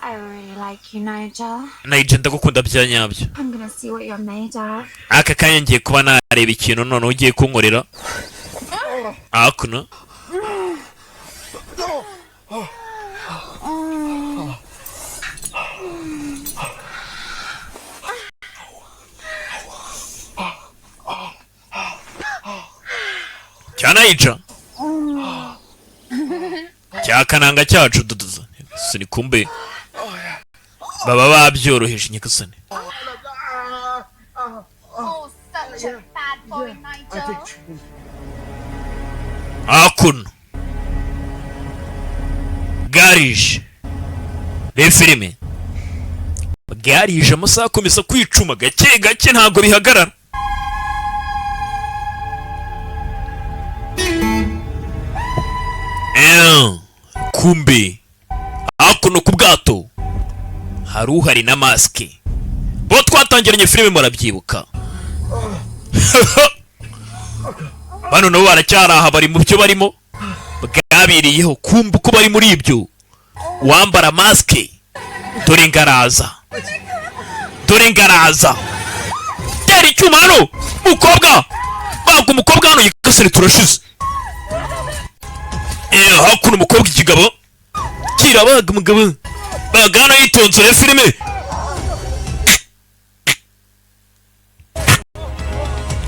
I really like you, Nigel. Nigel ndagukunda bya nyabyo I'm gonna see what you're made of. aka kanya ngiye kuba nareba ikintu none ugiye kunkorera akuno cyanayica cyakananga cyacu duduza sini kumbe baba babyoroheje nyagasani Oh, such a bad boy, Nigel. akuno garije reba filime garije amasaha akomeza kwicuma gake gake ntabwo bihagarara kumbe hakuno ku bwato hari uhari na masike bo twatangiranye filime murabyibuka bano nabo baracyaraha bari mu byo barimo bwabiriyeho kumbe uko bari muri ibyo wambara masike dore ngaraza tera icyuma hano mukobwa baga umukobwa hano yikasire turashize hakuno umukobwa ikigabo kirabaga umugabo baga hano yitonze ya filime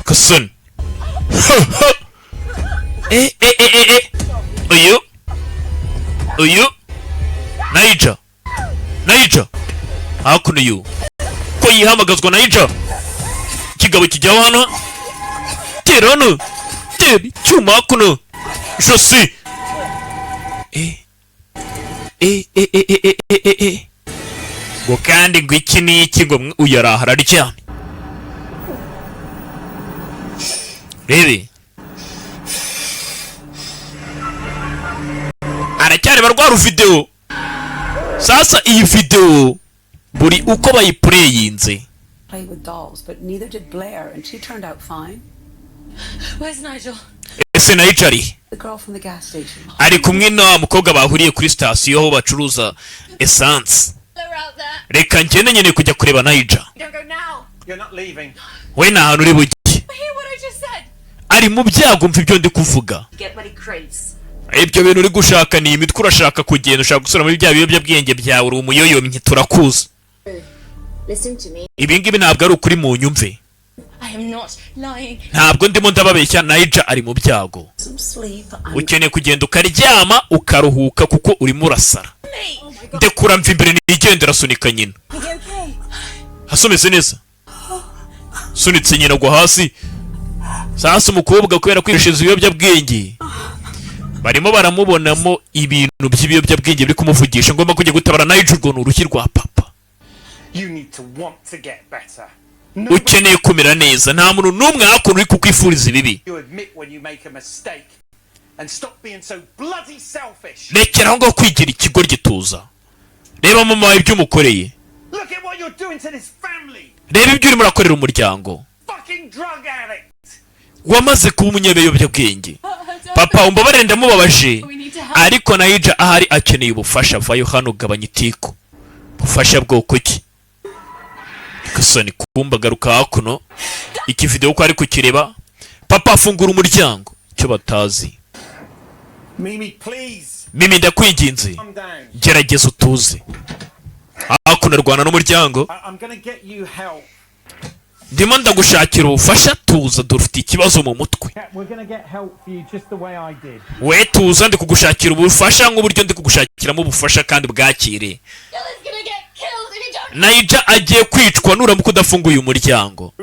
kasoni uyu Nigel hakuno uyu ko yihamagazwa Nigel ikigabo kijyaho hano tera hano tera icyuma hakuno josi ngo kandi ngo iki ni iki ngo uyaraha araryamye rebe aracyareba rwa video sasa iyi video buri uko bayipureyinze Play with dolls, but neither did Blair, and she turned out fine. Where's Nigel? ese Nigel ari The girl from the gas station. ari kumwe na mukobwa bahuriye kuri station aho bacuruza essence They're out there. reka ngende nyine kujya kureba Nigel Don't go now. You're not leaving. we nta hantu uri bujye Hear what I just said. ari mu byago mva ibyo ndi kuvuga Get what he craves. ibyo bintu uri gushaka ni imitwe urashaka kugenda ushaka gusura muri bya biyobyabwenge byawe uri umuyoyomye turakuza Listen to me. ibi ngibi ntabwo ari ukuri mu nyumve I am not lying. ntabwo ndimo ndababeshya Nigel ari mu byago Some sleep. ukeneye kugenda ukaryama ukaruhuka kuko urimo urasara ndekura mva imbere nigendera sunika nyina hasomeze neza sunitse nyina agwa hasi sasa umukobwa kubera kwirishiriza ibiyobyabwenge barimo baramubonamo ibintu by'ibiyobyabwenge biri kumuvugisha ngomba kujya gutabara Nigel ngo ni urushyi rwa papa You need to want to get better. ukeneye kumera neza nta muntu n'umwe hakuno uri kukwifuriza ibibi You admit when you make a mistake and stop being so bloody selfish. rekeraho ngo kwigira ikigo gituza reba mama wawe ibyo umukoreye Look at what you're doing to this family. reba ibyo urimo urakorera umuryango Fucking drug addict. wamaze kuba umunyabiyobyabwenge papa umbabarire ndamubabaje ariko Nigel ahari akeneye ubufasha vayo hano gabanya itiku ubufasha bwoko ki kasani kumba garuka hakuno iki video uko ari kukireba papa afungura umuryango cyo batazi Mimi, please. mimi ndakwinginze Calm down. gerageza utuze hakuno rwana n'umuryango I'm gonna get you help. ndimo ndagushakira ubufasha, tuza dufite ikibazo mu mutwe. We tuza ndi kugushakira ubufasha nk'uburyo ndi kugushakiramo ubufasha kandi bwakire. Naija agiye kwicwa nuramuka udafunguye umuryango.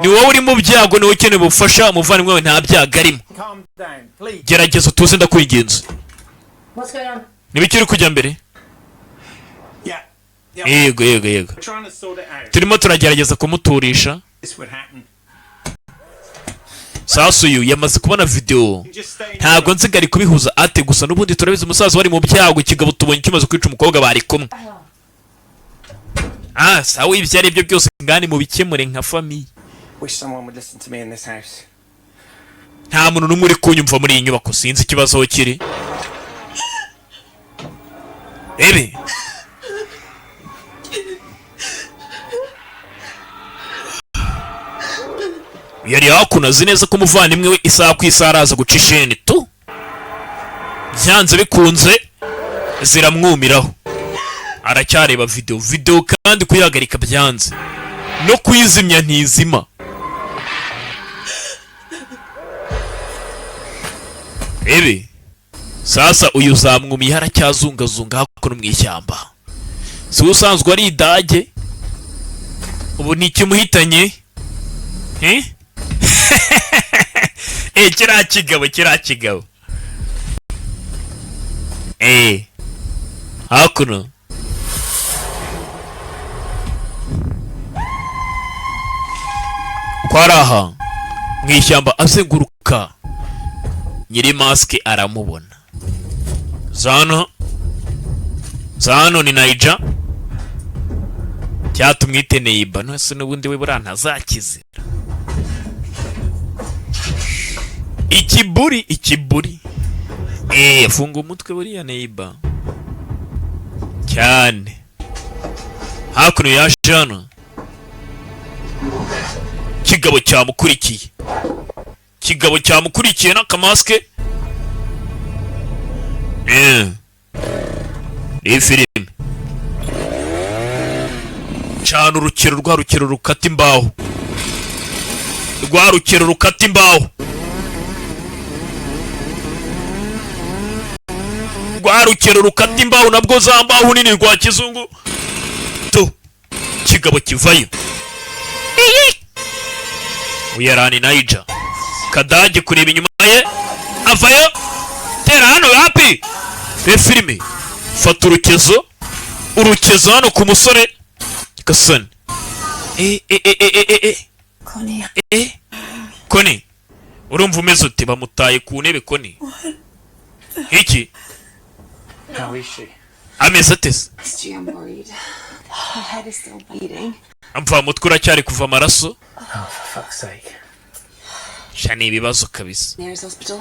Ni wowe uri mu byago, ni wowe ukeneye ubufasha, umuvandimwe wawe nta byago arimo. Gerageza tuze ndakwinginze. Nibiki uri kujya mbere? Yego. Turimo turagerageza kumuturisha. Sasa uyu yamaze kubona video. Ntabwo nzigari kubihuza ate gusa n'ubundi turabizi umusaza wari mu byago, ikigabo tubonye kimaze kwica umukobwa bari kumwe. Sawa ibyo ari byo byose ngani mu bikemure nka family. Nta muntu n'umwe uri kunyumva muri iyi nyubako, sinzi ikibazo aho kiri. Yari hakunazi neza ko umuvandimwe we isaha ku isaha araza guca isheni tu. Byanze bikunze ziramwumiraho. Aracyareba video kandi kuyihagarika byanze. No kuyizimya ntizima. Sasa uyu zamwumiye haracyazungazunga hakuno mu ishyamba. Si usanzwe ari idage. Ubu ni ikimuhitanye. Kiriya kigabo. Hakuno. Kwaraha mu ishyamba azenguruka. Nyiri maske aramubona. Zano ni Naija. Cyatumwite Neiba, nose n'ubundi we burantazakizira. Ikiburi. Funga umutwe buriya Neiba. Cyane. Hakuno ya Jana. Kigabo cyamukurikiye n'akamaske. Ni filime. Cyane urukero rukata imbaho. Nabwo za mbaho nini rwa kizungu. Kigabo kivayo. Uyarani Naija. Kadage kureba inyuma ye. Avayo. Tera hano hapi. Filime. Fata urukezo hano ku musore. Kasani. Koni. Urumva umeze uti bamutaye ku ntebe Koni. Iki? How is she? Ameze atese. I'm worried. Her head is still bleeding. Amva mutwe uracyari kuva amaraso. Oh, for fuck's sake. Shani ibibazo kabisa. Nearest hospital.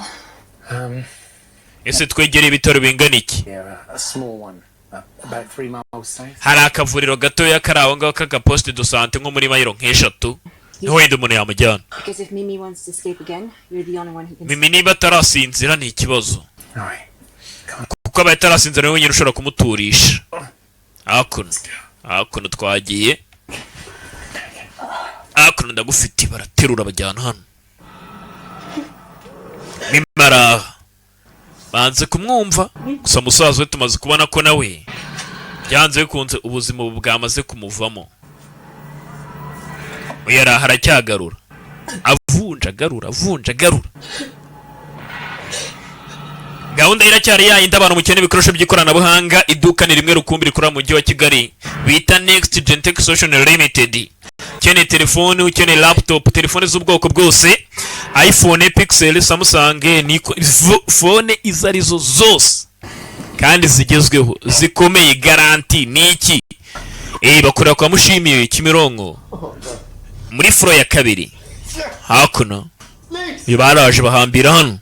Ese twegereye ibitaro bingana iki? A small one. About 3 miles south. Hari akavuriro gatoya kari aho ngaho k'agaposte de sante nko muri mayiro nk'eshatu. Niho wenda umuntu yamujyana. Because if Mimi wants to escape again, you're the only one who can. Mimi niba atarasinzira ni ikibazo. Alright. Kuko aba atarasinzira niwe wenyine ushobora kumuturisha. Hakuno twagiye. Hakuno ndagufite baraterura bajyana hano. Mimara banze kumwumva gusa musaza we tumaze kubona ko nawe byanze bikunze ubuzima bwamaze kumuvamo. Uyara haracyagarura avunja garura. Gahunda iracyari yayindi abantu mukene ibikoresho by'ikoranabuhanga. Iduka ni rimwe rukumbi rikora mu mujyi wa Kigali bita Next Gen Tech Solution Limited. Ukeneye telefone, ukeneye laptop, telefone z'ubwoko bwose, iPhone, Pixel, Samsung, phone izarizo zose kandi zigezweho zikomeye, garanti niki. Bakorera kwa Mushimiye Kimironko muri fro ya kabiri. Hakuno baraje bahambira hano.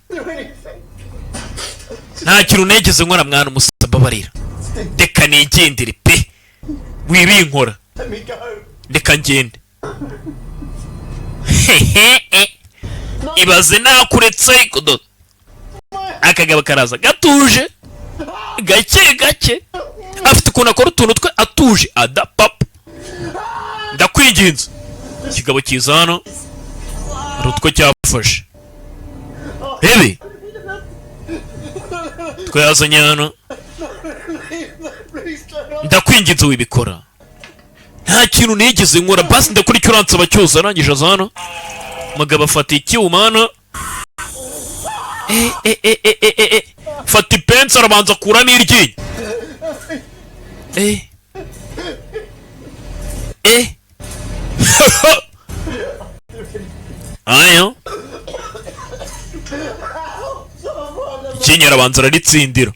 Nta kintu negeze nkora mwana umusababarira. Reka nigendere pe. Wibinkora. Reka ngende. Ibaze nakuretse ikodo. Akagaba karaza gatuje. Gake. Afite ukuntu akora utuntu twe atuje. Ada papa. ndakwinginze. Ikigabo kiza hano hari utwo cyafashe. Rebe twayazanye hano, ndakwinginze wibikora. Nta kintu nigeze nkora, basi ndakora icyo uransaba cyose. Arangije aza hano, umugabo afata icyuma hano, fata ipensi arabanza akuramo iryinyo. Ayo ikinyera arabanza araritsindira.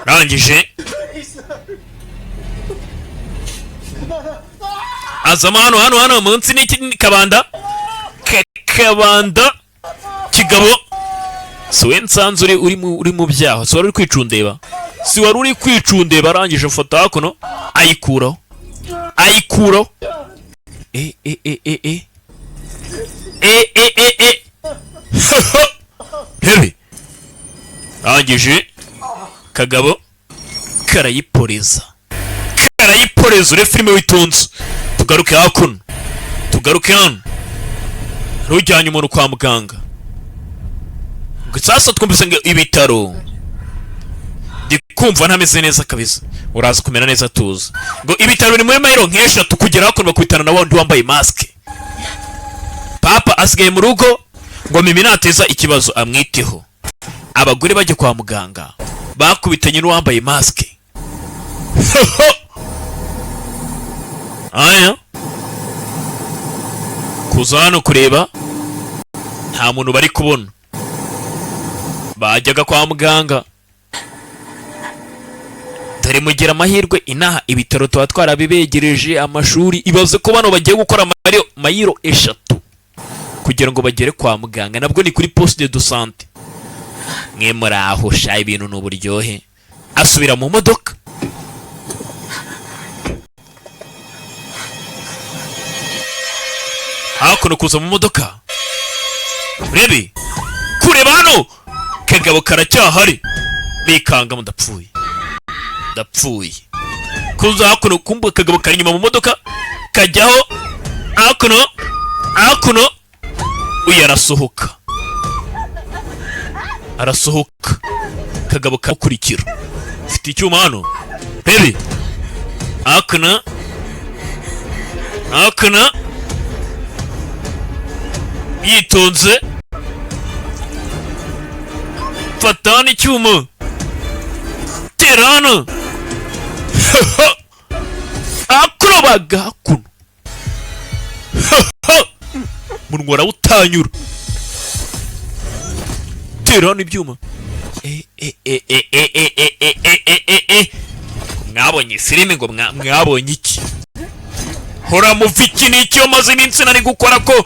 Rangije azama hano munsi ni kabanda kigabo. Si we nsanze uri mu byaha, si wari uri kwicundeba, si wari uri kwicundeba. Arangije afata hakuno ayikuraho. Hebe arangije kagabo karayiporeza. Ure filime witonze. Tugaruke hakuno, tugaruke hano. Rujyanye umuntu kwa muganga. Sasa twumvise ngo ibitaro. Ndikumva ntameze neza kabisa. Uraza kumera neza tuza. Ngo ibitaro ni muri mayiro nk'eshatu kugera hakuno bakubitana na wundi wambaye maske. Papa asigaye mu rugo ngo Mimi nateza ikibazo amwiteho. Abagore bajye kwa muganga bakubitanye n'uwambaye maske. Aya kuza hano kureba nta muntu bari kubona. Bajyaga kwa muganga. Dore mugira amahirwe inaha ibitaro tuba twarabibegereje amashuri. Ibaze ko bano bagiye gukora mayiro eshatu kugira ngo bagere kwa muganga. Nabwo ni kuri poste de santé. Mwe muraho sha ibintu n'uburyohe. Asubira mu modoka. Hakuno kuza mu modoka. Rebe kureba hano kagabo karacyahari. Bikanga mudapfuye. Kuza hakuno kumbuka kagabo kari nyuma mu modoka kajyaho hakuno uyu arasohoka. Kagabo kakurikira. Ufite icyuma hano. Rebe hakuno yitonze. Fatana icyuma terano. Akurobaga hakuno. Munwa arawutanyura. Terano ibyuma. Mwabonye filime ngo mwabonye iki? Hora muviki ni icyo maze iminsi nari gukora ko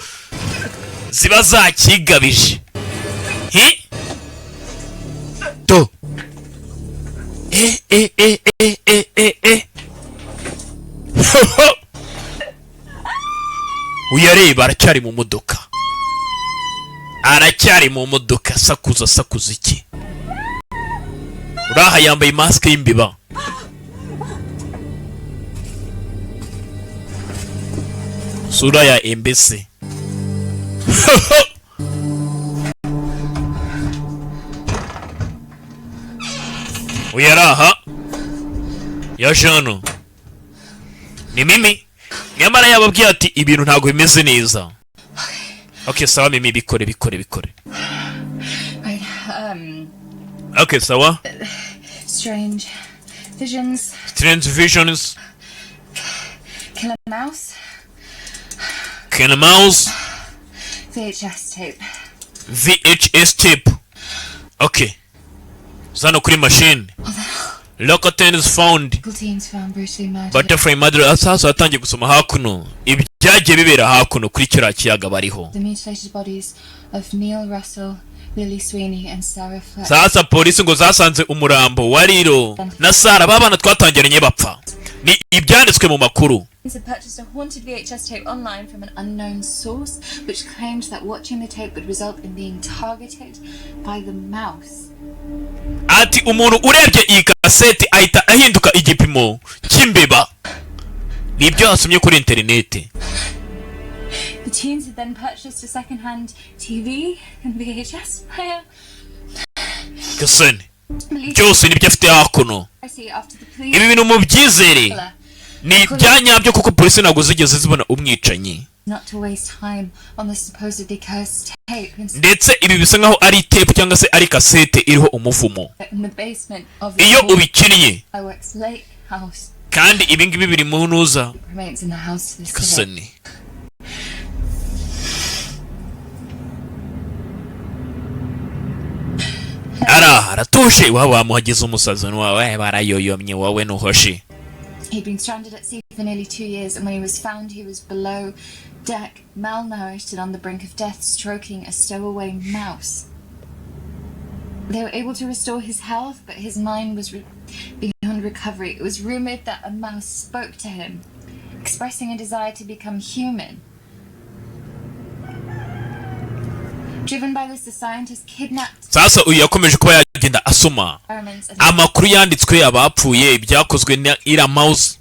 ziba zakigabije. To uyareba aracyari mu modoka. Sakuza iki? Uraha yambaye maske y'imbiba. Sura ya embese. Uyaraha ya jano ni Mimi. Nyamara yababwiye ati ibintu ntago bimeze neza. Okay, sawa Mimi, bikore. Right, okay, sawa. Strange visions. Kill a mouse. VHS tape. Okay. Zano kuri machine. Locaten is found. Butterfly mother asaso atangiye gusoma hakuno. Ibyagiye bibera hakuno kuri kira kiyaga bariho. The mutilated bodies of Neil Russell, Lily Sweeney and Sarah Fletcher. Sasa polisi ngo zasanze umurambo wa Lilo na Sarah babana twatangiranye bapfa. Ni ibyanditswe mu makuru. Had purchased a haunted VHS tape online from an unknown source, which claimed that watching the tape would result in being targeted by the mouse. Ati umuntu urebye iyi kasete ahita ahinduka igipimo cy'imbeba. Nibyo asomye kuri internet. The teens had then purchased a second-hand TV and VHS player. Kasene. Byose nibyo afite hakuno. Ibi bintu mu byizere ni byanyabyo kuko polisi ntabwo zigeze zibona umwicanyi. Ndetse ibi bisa nkaho ari tape cyangwa se ari kasete iriho umuvumo. Iyo ubikinnye kandi ibi ngibi biri mu ntuza Kasene. Aratuje iwabo wamuhageze umusazi wawe barayoyomye wowe nuhoshi. He'd been stranded at sea for nearly 2 years, and when he was found, he was below deck, malnourished and on the brink of death, stroking a stowaway mouse. They were able to restore his health, but his mind was beyond recovery. It was rumored that a mouse spoke to him, expressing a desire to become human. Driven by this, the scientist kidnapped. Sasa uyu yakomeje kuba yagenda asoma amakuru yanditswe abapfuye ibyakozwe na ira mouse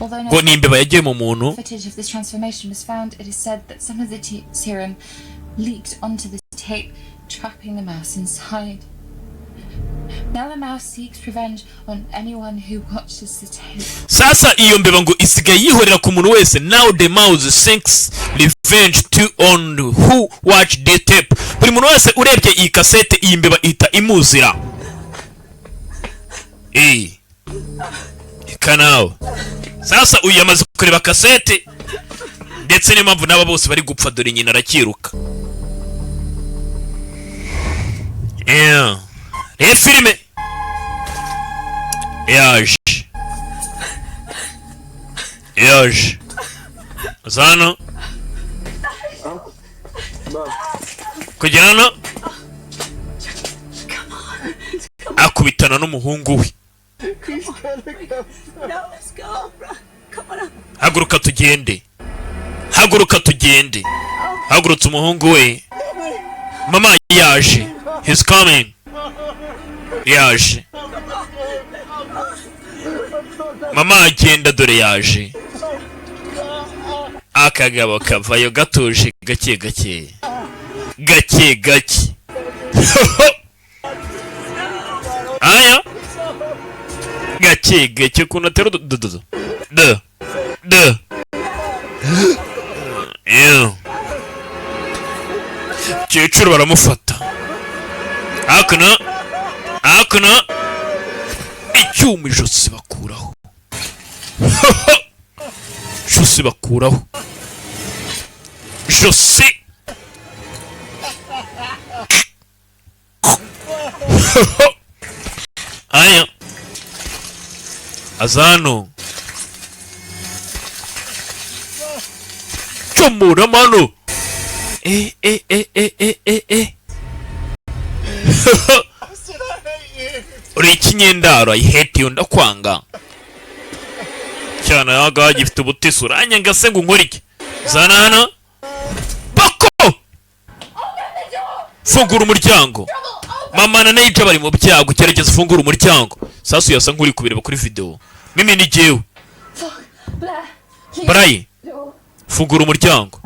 ngo nimbeba yagiye mu muntu. Footage of this transformation was found. It is said that some of the serum leaked onto the tape, trapping the mouse inside. Now the mouse seeks revenge on anyone who watches the tape. Sasa iyo mbeba ngo isigaye yihorera ku muntu wese. Now the mouse seeks revenge to on who watch the tape. Buri muntu wese urebye iyi kasete iyi mbeba ita imuzira. Ikanawe. Sasa uyu yamaze kureba kasete ndetse niyo mpamvu n'aba bose bari gupfa dore nyina arakiruka. Filime yaje zano kugirana akubitana n'umuhungu we. Haguruka tugende, haguruka tugende. Hagurutse umuhungu we. Mama yaje, he's coming. Yaje. Mama agenda dore yaje. Akagabo kavayo gatuje gake gake. Gake gake. Aya. Gake gake kunatero Cecuru baramufata. Akana icyuma ijosi bakuraho. Ijosi bakuraho. Ijosi. Aya. Azano. Chomura mano. Uri ikinyendaro I hate you ndakwanga. Cyana yaga gifite ubutisi uranyanga se ngo nkore iki? Zana hano. Bako! Fungura umuryango. Mama na Naija bari mu byago gerageza fungura umuryango. Sasu yasa nkuri kubireba kuri video. Mimi ni jewe. Barayi. Fungura umuryango.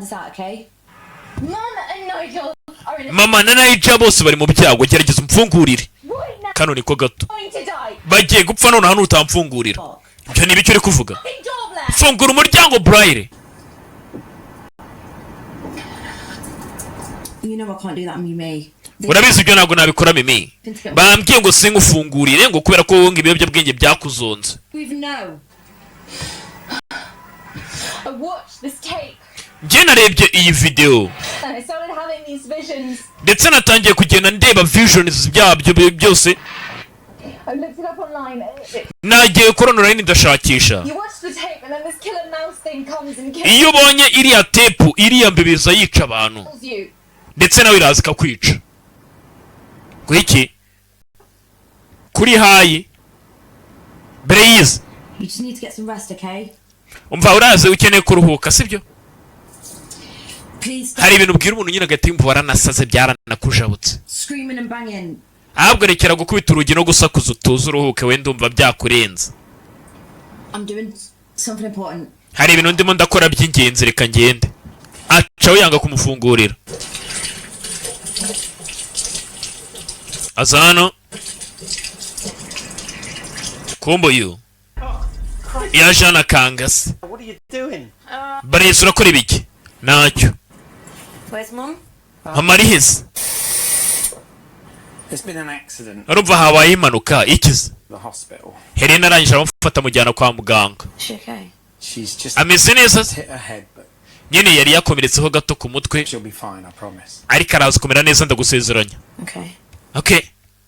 Mama na Naija bose bari mu byago gerageza umfungurire. Kano niko gato. Bagiye gupfa none hano utamfungurira. Ibyo ni bicyo uri kuvuga. Fungura umuryango Braille. You know I can't do that, Mimi. Urabizi ibyo ntabwo nabikora Mimi. Bambwiye ngo singufungurire ngo kubera ko wowe ibyo bwenge byakuzonze. Njye narebye iyi video. Ndetse natangiye kugenda ndeba visions byabyo byose. Nagiye kuri online ndashakisha. Iyo ubonye iriya tape iriya mbebeza yica abantu. Ndetse nawe iraza ikakwica. Gwiki kuri hayi Breeze You just need to get some rest, okay? umva uraze ukeneye kuruhuka sibyo Please hari stop ibintu bwira umuntu nyine agati umva waranasaze byaranakujabutse screaming and banging. ahubwo rekera gukubita urugi no gusakuza utuze uruhuke wenda umva byakurenze I'm doing something important. hari ibintu ndimo ndakora by'ingenzi reka ngende acaho yanga kumufungurira aza hano kumbo yu yaje anakangase What are you doing? Breeze urakora ibiki ntacyo Where's Mum? mama ari heza There's been an accident urumva habaye impanuka ikize at the hospital. Helena arangije aramufata amujyana kwa muganga Is she okay? She's just ameze neza se hit her head, but nyine yari yakomeretseho gato ku mutwe she'll be fine, I promise. ariko araza kumera neza ndagusezeranya Okay. okay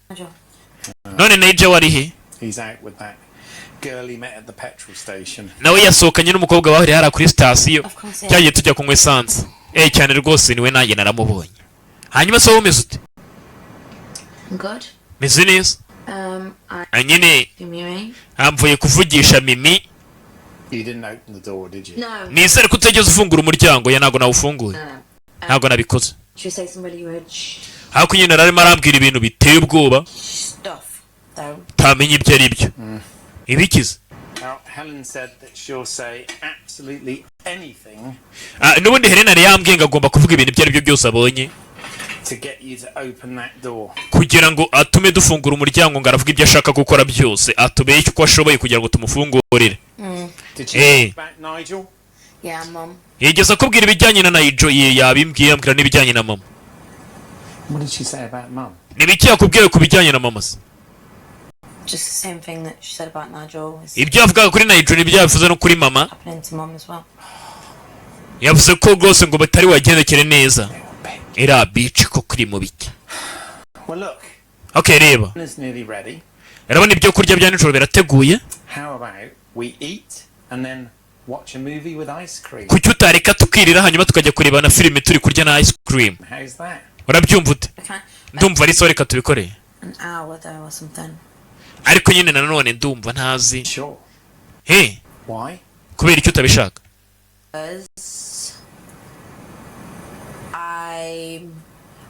Nigel. none Naija wari he He's out with that girl he met at the petrol station. nawe yasohokanye n'umukobwa bahari hara kuri sitasiyo Of course. cyagiye tujya kunywa esanse cyane rwose niwe nanjye naramubonye hanyuma se wowe umeze ute I'm good. meze neza I nyine Mimi. mvuye kuvugisha Mimi You didn't open the door, did you? No. nizere ko utegeze ufungura umuryango ya ntago nawufunguye No. ntago nabikoze She say some really weird hakurya nyine arimo arambwira ibintu biteye ubwoba stuff, though. utamenya ibyo ari byo ibikize Now, Helen said that she'll say absolutely anything n'ubundi Helena yari yambwiye ngo agomba kuvuga ibintu ibyo ari byo byose abonye to get you to open that door. kugira ngo atume dufungura umuryango ngo aravuga ibyo ashaka gukora byose atubeshye uko ashoboye kugira ngo tumufungurire Did she Hey. talk about Nigel? Yeah, Mum. yigeze akubwira ibijyanye na Nigel yabimbwiye ambwira n'ibijyanye na mama What did she say about Mum? nibiki yakubwiye ku bijyanye na mama se Just the same thing that she said about Nigel is ibyo yavugaga kuri Nigel nibyo yavuze no kuri mama happening to Mum as well. yavuze ko rwose ngo batari wagendekere neza iriya bici ko kuri mu biki Well, look, okay reba dinner's nearly ready. urabona ibyo kurya bya nijoro birateguye How about we eat and then watch a movie with ice cream? kuki utareka tukirira hanyuma tukajya kureba na filime turi kurya na ice cream How's that? urabyumva ute Okay. ndumva ari so reka tubikoreye An hour though or something. ariko nyine nanone ndumva ntazi Sure. he Why? kubera icyo utabishaka Because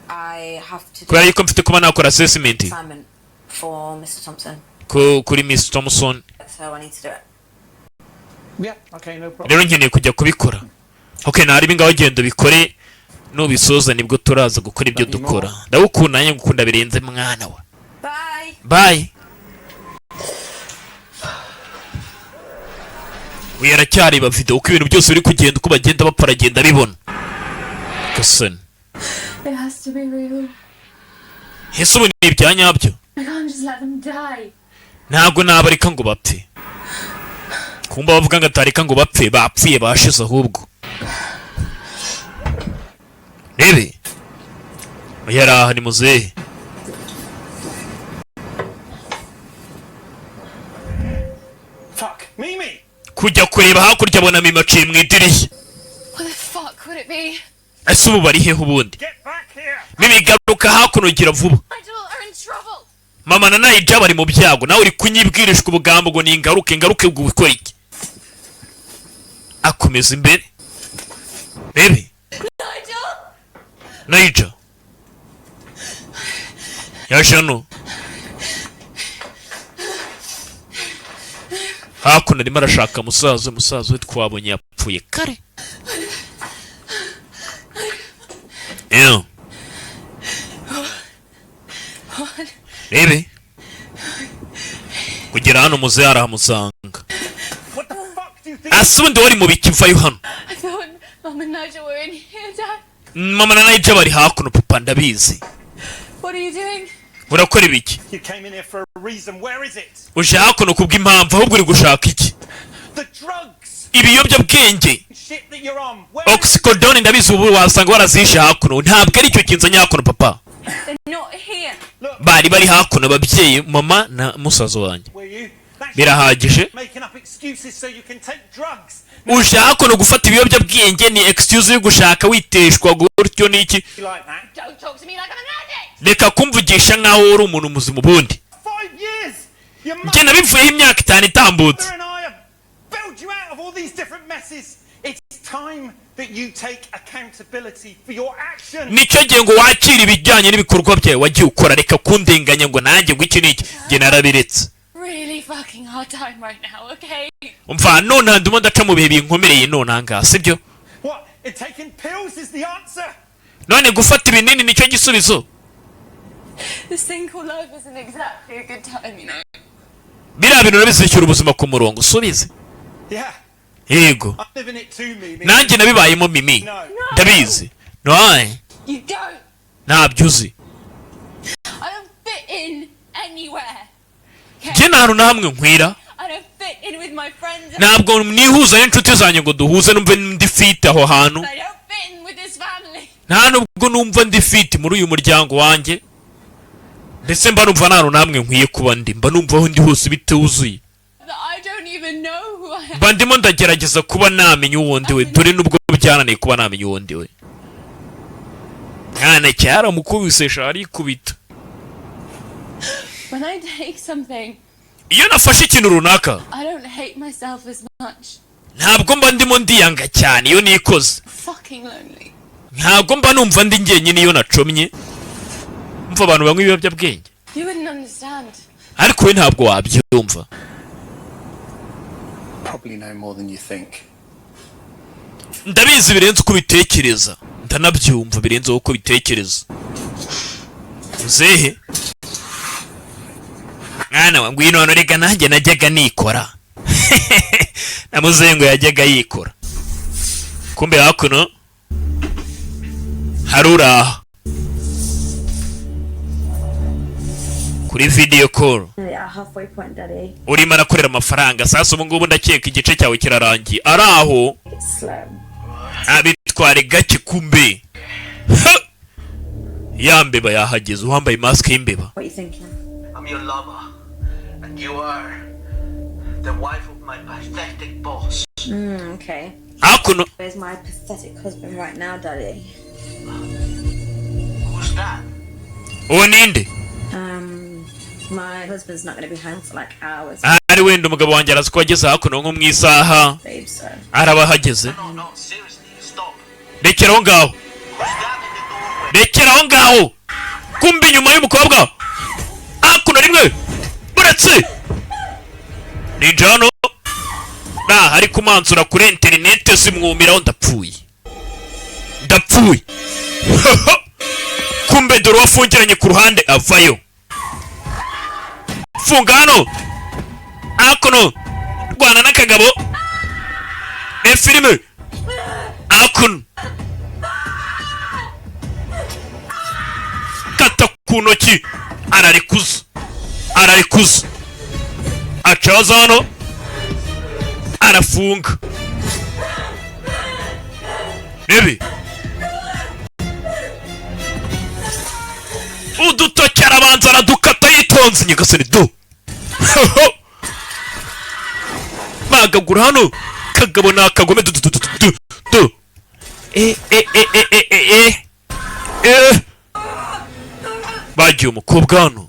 I have to do kubera yuko mfite kuba nakora assessment assignment for Mr. Thompson. kuri Miss Thompson So I need to do it. Yeah, okay, no problem. rero nkeneye kujya kubikora okay nari bingaho genda ubikore nubisoza nibwo turaza gukora ibyo dukora ndagukunda nanjye ngukunda birenze mwana wa Bye. bye uyaracyareba video uko ibintu byose biri kugenda uko bagenda bapfa aragenda bibona gasani It has to be real. ese ubu ni ibya nyabyo I can't just let them die. ntabwo nabareka ngo bapfe kumba bavuga ngo atareka ngo bapfe bapfuye bashize ahubwo rebe yaraha ni muzehe Fuck, Mimi! kujya kureba hakurya abona Mimi aciye mu idirishya What the fuck would it be? ese ubu bari hehe ubundi Get back here! Mimi garuka hakuno gira vuba Nigel are in trouble. mama na Naija bari mu byago nawe uri kunyibwirishwa ubugambo ngo ni ingaruke ubwo bikora iki akomeza imbere rebe Naija yaje hano hakuno arimo arashaka musaza we twabonye yapfuye kare yeah. rebe kugera hano muzehe arahamusanga What the fuck do you think? ase ubundi wari mu biki mvayo hano I thought Mum and Nigel were in here, Dad. mama na Naija bari hakuno papa ndabizi What are you doing? urakora ibiki You came in here for a reason. Where is it? uje hakuno kubw'impamvu ahubwo uri gushaka iki The drugs! ibiyobyabwenge Shit that you're on! Where is oxycodone ndabizi ubu wasanga warazishe hakuno ntabwo ari icyo kinzanye hakuno papa They're not here. bari hakuno ababyeyi mama na musaza wanjye were you? That's birahagije making up excuses so you can take drugs. uje hakuno gufata ibiyobyabwenge ni excuse yo gushaka witeshwa gutyo n'iki You like that? Don't talk to me like I'm an addict. reka kumvugisha nkaho uri umuntu muzima ubundi 5 years. Your njye mother nabivuyeho imyaka 5 itambutse. and I have bailed you out of all these different messes. It's time that you take accountability for your actions. nicyo gihe ngo wakire ibijyanye n'ibikorwa byawe wagiye ukora, reka kundenganya ngo nanjye ngo iki n'iki, njye narabiretse. Really fucking hard time right now, okay? umva none ndimo ndaca mu bihe binkomereye none ahangaha sibyo. What? And taking pills is the answer? none gufata ibinini nicyo gisubizo? The single life isn't exactly a good time, you know. biriya bintu nabizishyura ubuzima ku murongo usubize. Yeah. yego I'm living it too, Mimi. nanjye nabibayemo mimi, No. ndabizi. noye You don't. ntabyo uzi. I don't fit in anywhere. njye nta hantu na hamwe nkwira, I don't fit in with my friends. ntabwo nihuza n'inshuti zanjye ngo duhuze numve ndi fit aho hantu. I don't fit in with this family. nta nubwo numva ndi fit muri uyu muryango wanjye, ndetse mba numva nta hantu na hamwe nkwiye kuba ndi, mba numva aho ndi hose bituzuye. I don't even know who I am. mba ndimo ndagerageza kuba namenya uwo ndi we, dore nubwo byananiye kuba namenya uwo ndi we. mwana cyara mukubise shari kubita. When I take something, iyo nafashe ikintu runaka I don't hate myself as much. ntabwo mba ndimo ndiyanga cyane iyo nikoze. Fucking lonely. ntabwo mba numva ndi njyenyine iyo nacomye. mva abantu banywa ibiyobyabwenge, You wouldn't understand. ariko we ntabwo wabyumva. Probably no more than you think. ndabizi birenze uko bitekereza, ndanabyumva birenze uko bitekereza. uzehe mwana wa ngwino hano, reka nanjye najyaga nikora. na muzehe ngo yajyaga yikora, kumbe hakuno hari uraha kuri video call. Halfway point, Daddy. urimo arakorera amafaranga. sasa ubu ngubu ndakeka igice cyawe kirarangiye. ari aho It's slow. abitware gake kumbe. ya mbeba yahageze, uwambaye mask y'imbeba. What are you thinking? I'm your lover, and you are the wife of my pathetic boss. Okay. hakuno Where's my pathetic husband right now, Daddy? Who's that? uwo ninde? My husband's not going to be home for like hours. ari wenda umugabo wanjye arazi ko ageze hakuno nko mu isaha. Babe, so. araba ahageze. No, seriously, stop. rekera aho ngaho, Who's that in the doorway? rekera aho ngaho. kumbe inyuma y'umukobwa hakuno rimwe uretse ninja hano hari kumansura kuri interinete zimwumiraho. ndapfuye. kumbe dore wafungiranye ku ruhande avayo. funga hano hakuno rwana n'akagabo ne filime hakuno kata ku ntoki ararikuza acaza hano arafunga. rebe udutoki arabanza aradukata yitonze nyagasani do. bagagura hano kagabo ni akagome do. bagiye umukobwa hano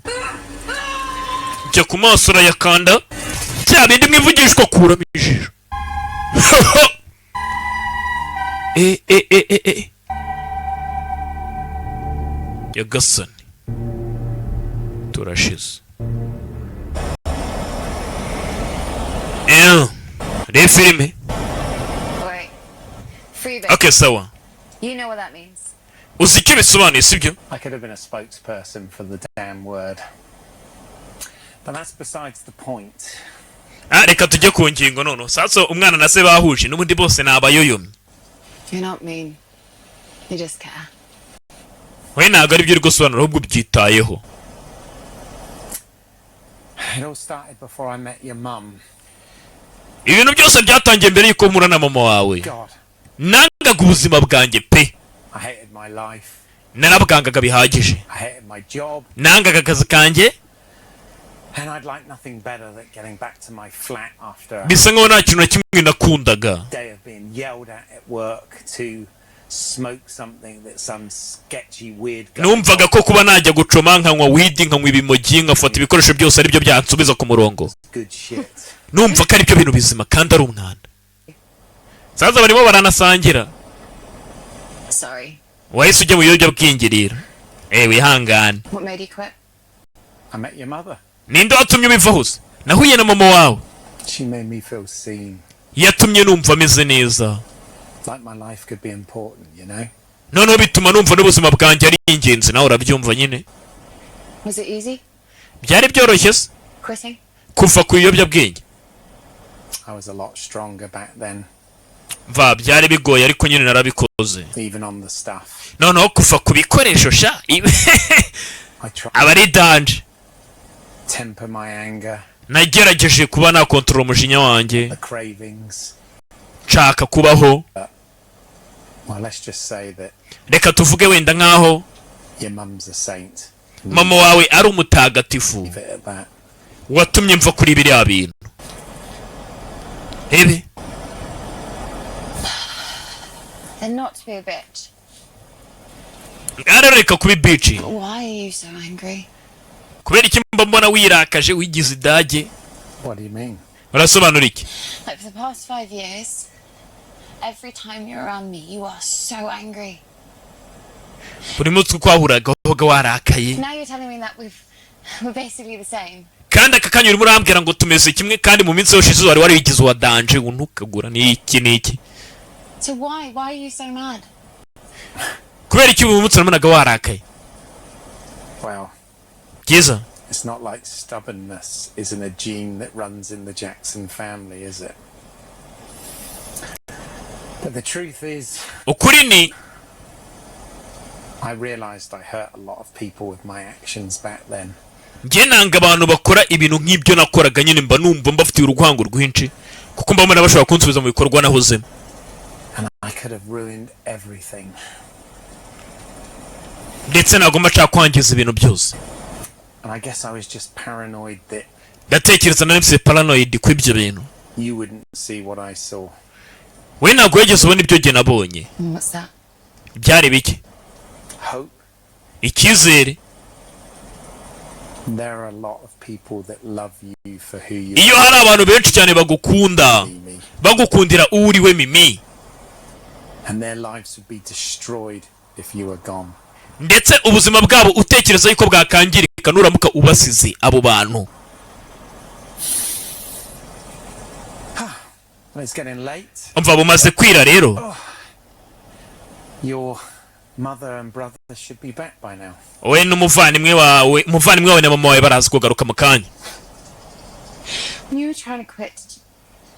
njya ku maso urayakanda bya bindi mwivugishwa kuramo ijisho. yagasani turashize. reba filime. Wait. Free bit. okay sawa. You know what that means. uzi icyo bisobanuye sibyo? I could have been a spokesperson for the damn word. But that's besides the point. reka tujye ku ngingo nono. sasa umwana na se bahuje n'ubundi bose ni abayoyomye. You're not mean. You just care. we ntabwo ari byo uri gusobanura ahubwo ubyitayeho. It all started before I met your mum. ibintu byose byatangiye mbere y'uko mpura na mama wawe. God, nangaga ubuzima bwanjye pe. I hated my life. narabwangaga bihagije. I hated my job. nangaga akazi kanjye. And I'd like nothing better than getting back to my flat after bisa nkaho nta kintu na kimwe nakundaga. a day of being yelled at work to smoke something that some sketchy weird guy. numvaga ko kuba najya gucoma nkanywa weed nkanywa ibimogi nkafata ibikoresho byose ari byo byansubiza ku murongo. Good shit. Numva ko ari byo bintu bizima kandi ari umwanda. Saza barimo baranasangira. Sorry. Wahise ujya mu biyobyabwenge rero. Wihangane. What made you quit? I met your mother. Ninde watumye ubiva hose? Nahuye na mama wawe. She made me feel seen. Yatumye numva ameze neza. Like my life could be important, you know? Noneho bituma numva n'ubuzima bwanjye ari ingenzi, nawe urabyumva nyine. Was it easy? Byari byoroshye se? Quitting? Kuva ku biyobyabwenge. I was a lot stronger back then. Byari bigoye ariko nyine narabikoze. Even on the stuff. Noneho kuva ku bikoresho sha. Aba ari danje. Temper my anger. Nagerageje kuba nakontorora umujinya wanjye. The cravings. Nshaka kubaho. Well, let's just say that. Reka tuvuge wenda nkaho. Your mum's a saint. Mama wawe ari umutagatifu. Watumye mva kuri biriya bintu. Then not to be a bitch. Reka kuba bitch. Why are you so angry? Kubera iki mbona wirakaje wigize idage? What do you mean? Urasobanura iki? Like for the past 5 years, every time you're around me, you are so angry. Buri munsi twahuraga hoga warakaye. Now you're telling me that we're basically the same. Kandi aka kanya urimo urambwira ngo tumeze kimwe kandi mu minsi yose wari warigize wa danje untukagura ni iki. So why are you so mad? Kubera iki ubu munsi nabonaga warakaye? Well, Giza. It's not like stubbornness isn't a gene that runs in the Jackson family, is it? But the truth is, ukuri ni I realized I hurt a lot of people with my actions back then. Nge nanga abantu bakora ibintu nk'ibyo nakoraga nyine mba numva mbafitiye urwango rwinshi kuko mbona bashobora kunsubiza mu bikorwa nahozemo. And I could have ruined everything. Ndetse nagomba nshaka kwangiza ibintu byose. And I guess I was just paranoid that ndatekereza nari mfite paranoid kw'ibyo bintu. You wouldn't see what I saw. We ntabwo wigeze ubona ibyo nge nabonye. What's that? Byari biki? Hope. Icyizere. There are a lot of people that love you for who you Iyo hari abantu benshi cyane bagukunda. Bagukundira uri we Mimi. And their lives would be destroyed if you were gone. Ndetse ubuzima bwabo utekereza yuko bwakangirika nuramuka ubasize abo bantu. It's getting late. Umva bumaze kwira rero. Your mother and brother should be back by now. We n'umuvandimwe wawe na mama wawe barazi kugaruka mu kanya. When you were trying to quit,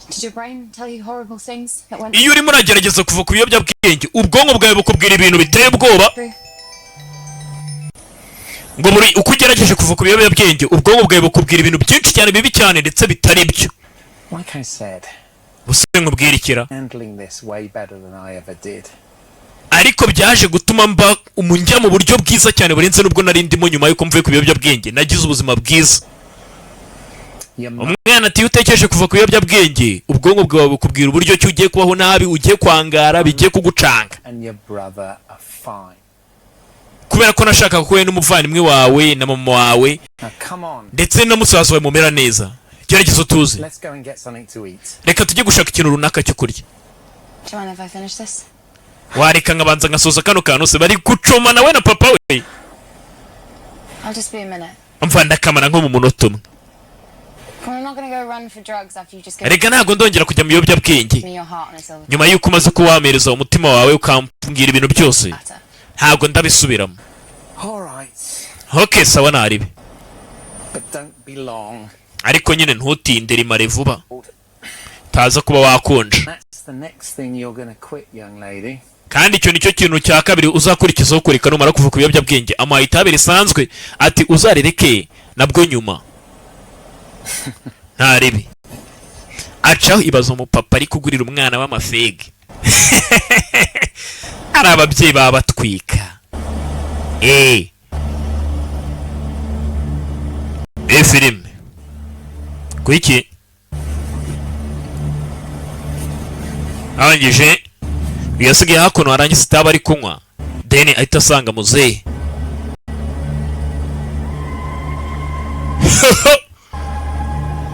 did your brain tell you horrible things that went? Iyo urimo uragerageza kuva ku biyobyabwenge ubwonko bwawe bukubwira ibintu biteye ubwoba. Ngo muri uko ugerageje kuva ku biyobyabwenge ubwonko bwawe bukubwira ibintu byinshi cyane bibi cyane ndetse bitari byo. Like I said, handling this way better than I ever did. Ariko byaje gutuma mba umunjya mu buryo bwiza cyane burenze nubwo nari ndimo nyuma yuko mvuye ku biyobyabwenge nagize ubuzima bwiza. Umwana ati utekereje kuva ku biyobyabwenge ubwonko bwawe bukubwira uburyo ki ugiye kubaho nabi ugiye kwangara bigiye kugucanga. And your brother are fine. Kubera ko nashaka ko we n'umuvandimwe wawe na mama wawe ndetse na musaza wawe mumera neza. Gerageza tuze. Let's go and get something to eat. Reka tujye gushaka ikintu runaka cyo kurya. Do you mind if I finish this? Wareka ngabanza ngasoza kano kantu se bari gucoma nawe na papa we. I'll just be a minute. Umva ndakamara nko mu munota umwe. We're not gonna go run for drugs after you just get. Reka ntago ndongera kujya mu biyobyabwenge. Nyuma yuko umaze kuwamereza umutima wawe ukambwira ibintu byose. Ntago ndabisubiramo. All right. Okay, sawa naribi. But don't be long. Ariko nyine ntutinde rimare vuba. Taza kuba wakonje. That's the next thing you're going to quit, young lady. Kandi icyo nicyo kintu cya kabiri uzakurikizaho kureka numara kuva ku biyobyabwenge amaye itabire sanzwe ati uzarereke nabwo nyuma. Ntaribi. Acaho ibazo mu papa ari kugurira umwana w'amafege. Ari ababyeyi babatwika. Filime. Kuiki? Arangije yasigaye hakuno arangiza itaba ari kunywa, then ahita asanga muzehe.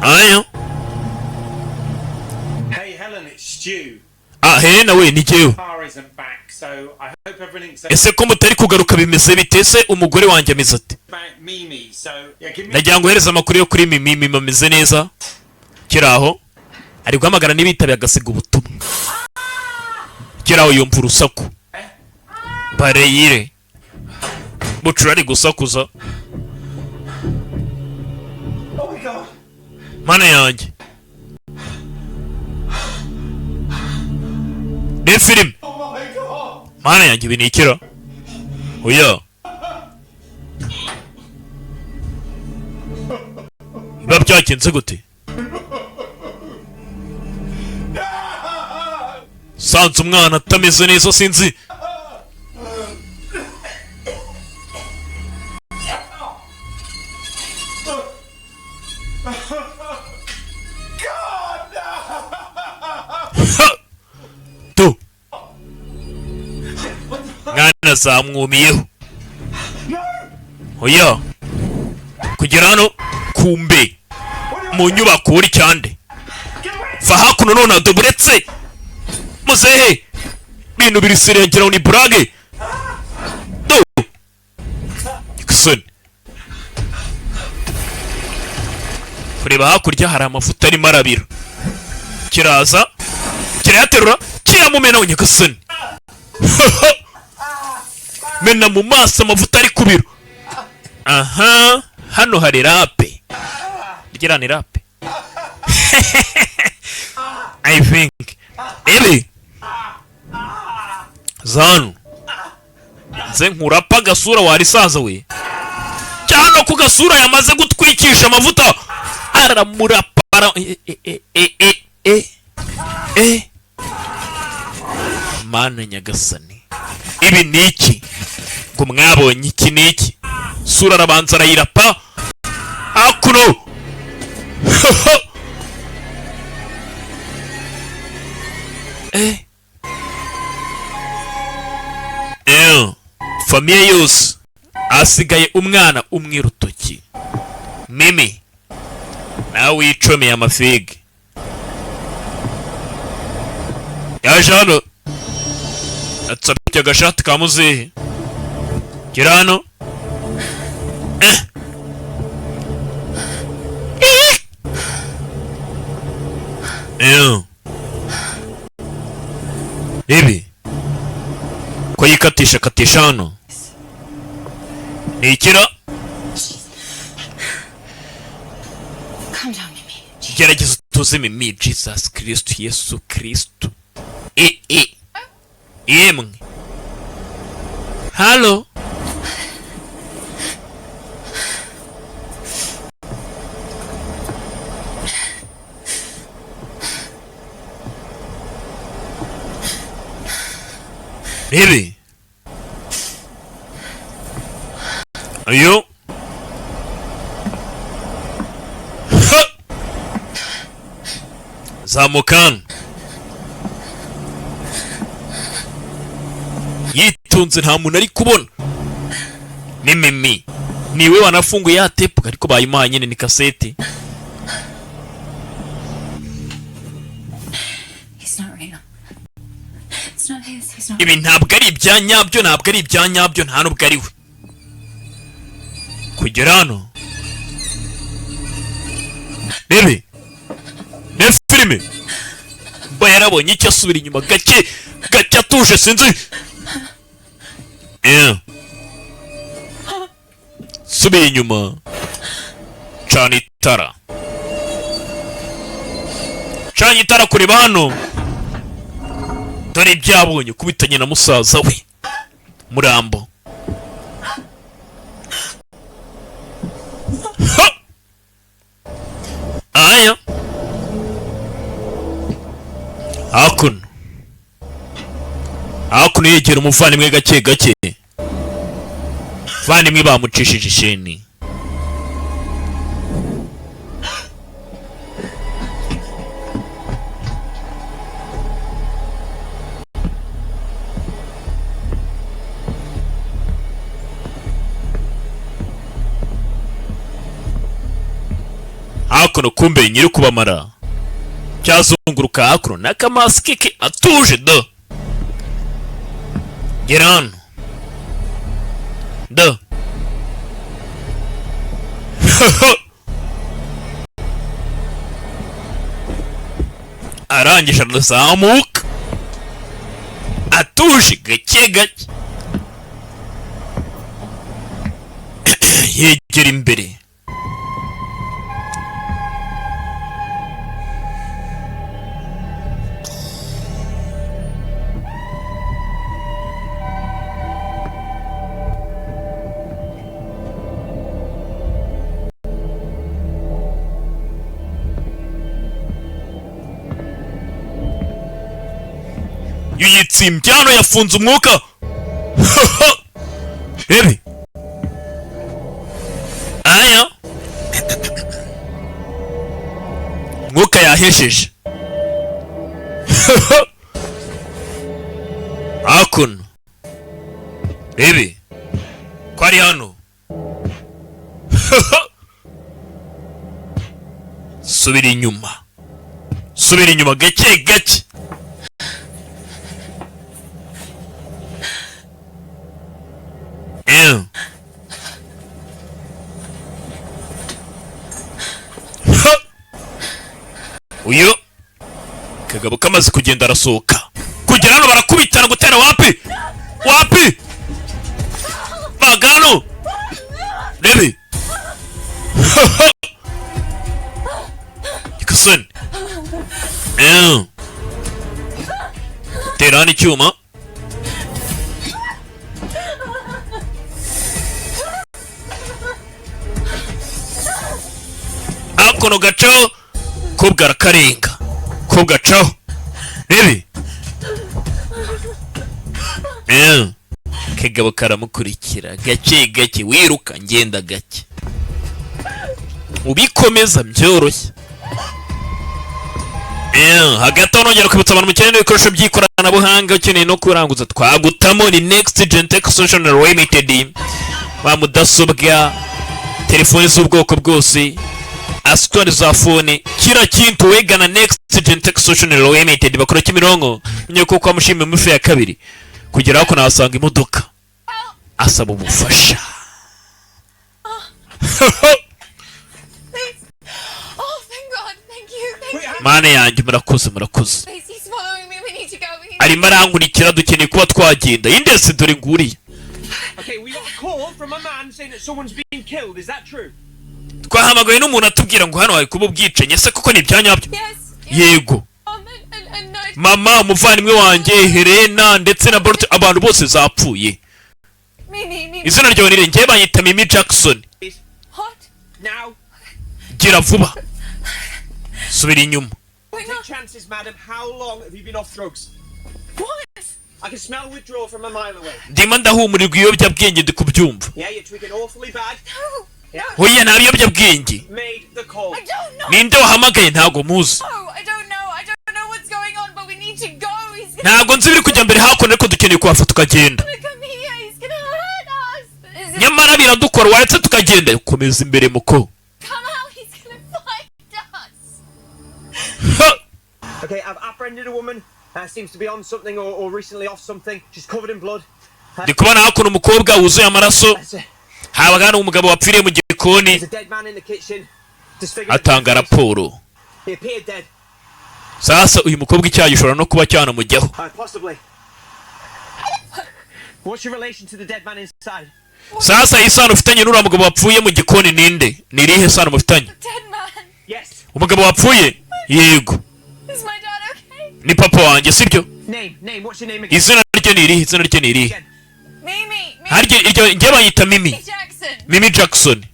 Ayo. Hey Helen, it's Stu. He nawe ni jewe. Car isn't back, so I hope everything's Ese ko mutari kugaruka bimeze bitese umugore wanjye ameze ate? about Mimi. So yeah, give me. Nagira ngo uhereze amakuru yo kuri Mimi bameze neza. Kiraho ari guhamagara n'ibitabi agasiga ubutumwa. Kiraho yumva urusaku. Bareyire. Bucura ari gusakuza. Oh my God. Mana yanjye. Ni film. Oh my God. Mana yanjye binikira. Oya. Biba byagenze gute? Sanze umwana atameze neza sinzi. Tu. Mwana zamwumiyeho. Oya. Kugera hano kumbe mu nyubako uri cyande. Va hakuno none adoburetse. Muzehe. Bintu biri sirengera ni brage. Tu. Ikson. Kureba hakurya hari amafuta ari marabira. Kiraza. Kirayaterura. Kiramumena unyakasoni. Mena mu maso amavuta ari kubiro. Aha. Hano hari rape. Rigira ni rape. I think. Eli. Zanu. Nze nkurapa gasura warisaza we. Cyano ku gasura yamaze gutwikisha amavuta. Aramurapara. Mana nyagasani. Ibi niki? Ngo mwabonye iki niki? Sura arabanza arayirapa. Akuno. Famiye yose asigaye umwana umwe rutoki. Mimi nawe wicomeye amafege. Yaje hano atsabye agashati ka muzehe. Gira hano. Ibi ko yikatisha katisha hano ni ikira. Calm down, Mimi. Gerageza utuze Mimi. Jesus Christ, Yesu Kristo. Yemwe. Halo. Ibi. Ayo. Zamukan. Yitunze nta muntu ari kubona. Ni Mimi. Niwe wanafunguye ya tape ariko bayimuha nyine ni kaseti. He's not real. It's not his. He's not. Ibi ntabwo ari ibyanyabyo, ntabwo ari ibyanyabyo, nta nubwo ari we. Kugera hano. Bebe. Ne filime. Mba yarabonye icyo asubira inyuma gake atuje sinzi. Subira inyuma. Cana itara. Cana itara kureba hano. Dore ibyabonye kubitanye na musaza we. Murambo. Aya. Hakuno yegera umuvandimwe gake gake. Vandimwe bamucishije isheni. hakuno kumbe nyiri kubamara cyazunguruka hakuno n'akamasike ke atuje do gera hano do arangije arazamuka atuje gake gake yegera imbere yitsimbye hano yafunze umwuka rebe aya umwuka yahesheje hakuno rebe ko ari hano subira inyuma gake gake uyu kagabo kamaze kugenda arasohoka kugera hano barakubitana gutera wapi bagano rebe ikasoni tera hano icyuma akono gacaho kobwa arakarenga kobwa caho rebe kagabo karamukurikira gake gake wiruka ngenda gake ubikomeza byoroshye hagati aho nongera kwibutsa abantu mukeneye n'ibikoresho by'ikoranabuhanga ukeneye no kuranguza twagutamo ni Next Gen Tech Solution Limited ba mudasobwa telefoni z'ubwoko bwose asitwari za fone kira kintu wegana Next Gen Tech Solution Limited bakora Kimironko nyo kuko amushimye mu ya kabiri kugera hako nahasanga imodoka asaba ubufasha Mane yanjye murakoze arimo arankurikira dukeneye kuba twagenda indese dore nguriye twahamagaye n'umuntu atubwira ngo hano hari kuba ubwicanyi se koko ni ibyanyabyo yego mama umuvandimwe wanjye Helena ndetse na Bolt abantu bose zapfuye izina ryawe ni njye banyita Mimi Jackson gira vuba subira inyuma ndimo ndahumurirwa ibiyobyabwenge ndi kubyumva hoya nta biyobyabwenge ninde wahamagaye ntago muzi ntago nzi biri kujya mbere hakuno ariko dukeneye kuhafata tukagenda nyamara biradukora waretse tukagenda komeza imbere muko Okay, I've apprehended a woman. Seems to be on something or recently off something. She's covered in blood. Ndi kubona hakuno umukobwa wuzuye amaraso habaga hano umugabo wapfiriye mu gikoni atanga raporo sasa uyu mukobwa icyaha gishobora no kuba cyanamujyaho sasa isano ufitanye n'uriya mugabo wapfuye mu gikoni ninde ni irihe sano mufitanye umugabo wapfuye yego ni papa wanjye sibyo izina rye ni irihe harya iryo njye banyita Mimi Jackson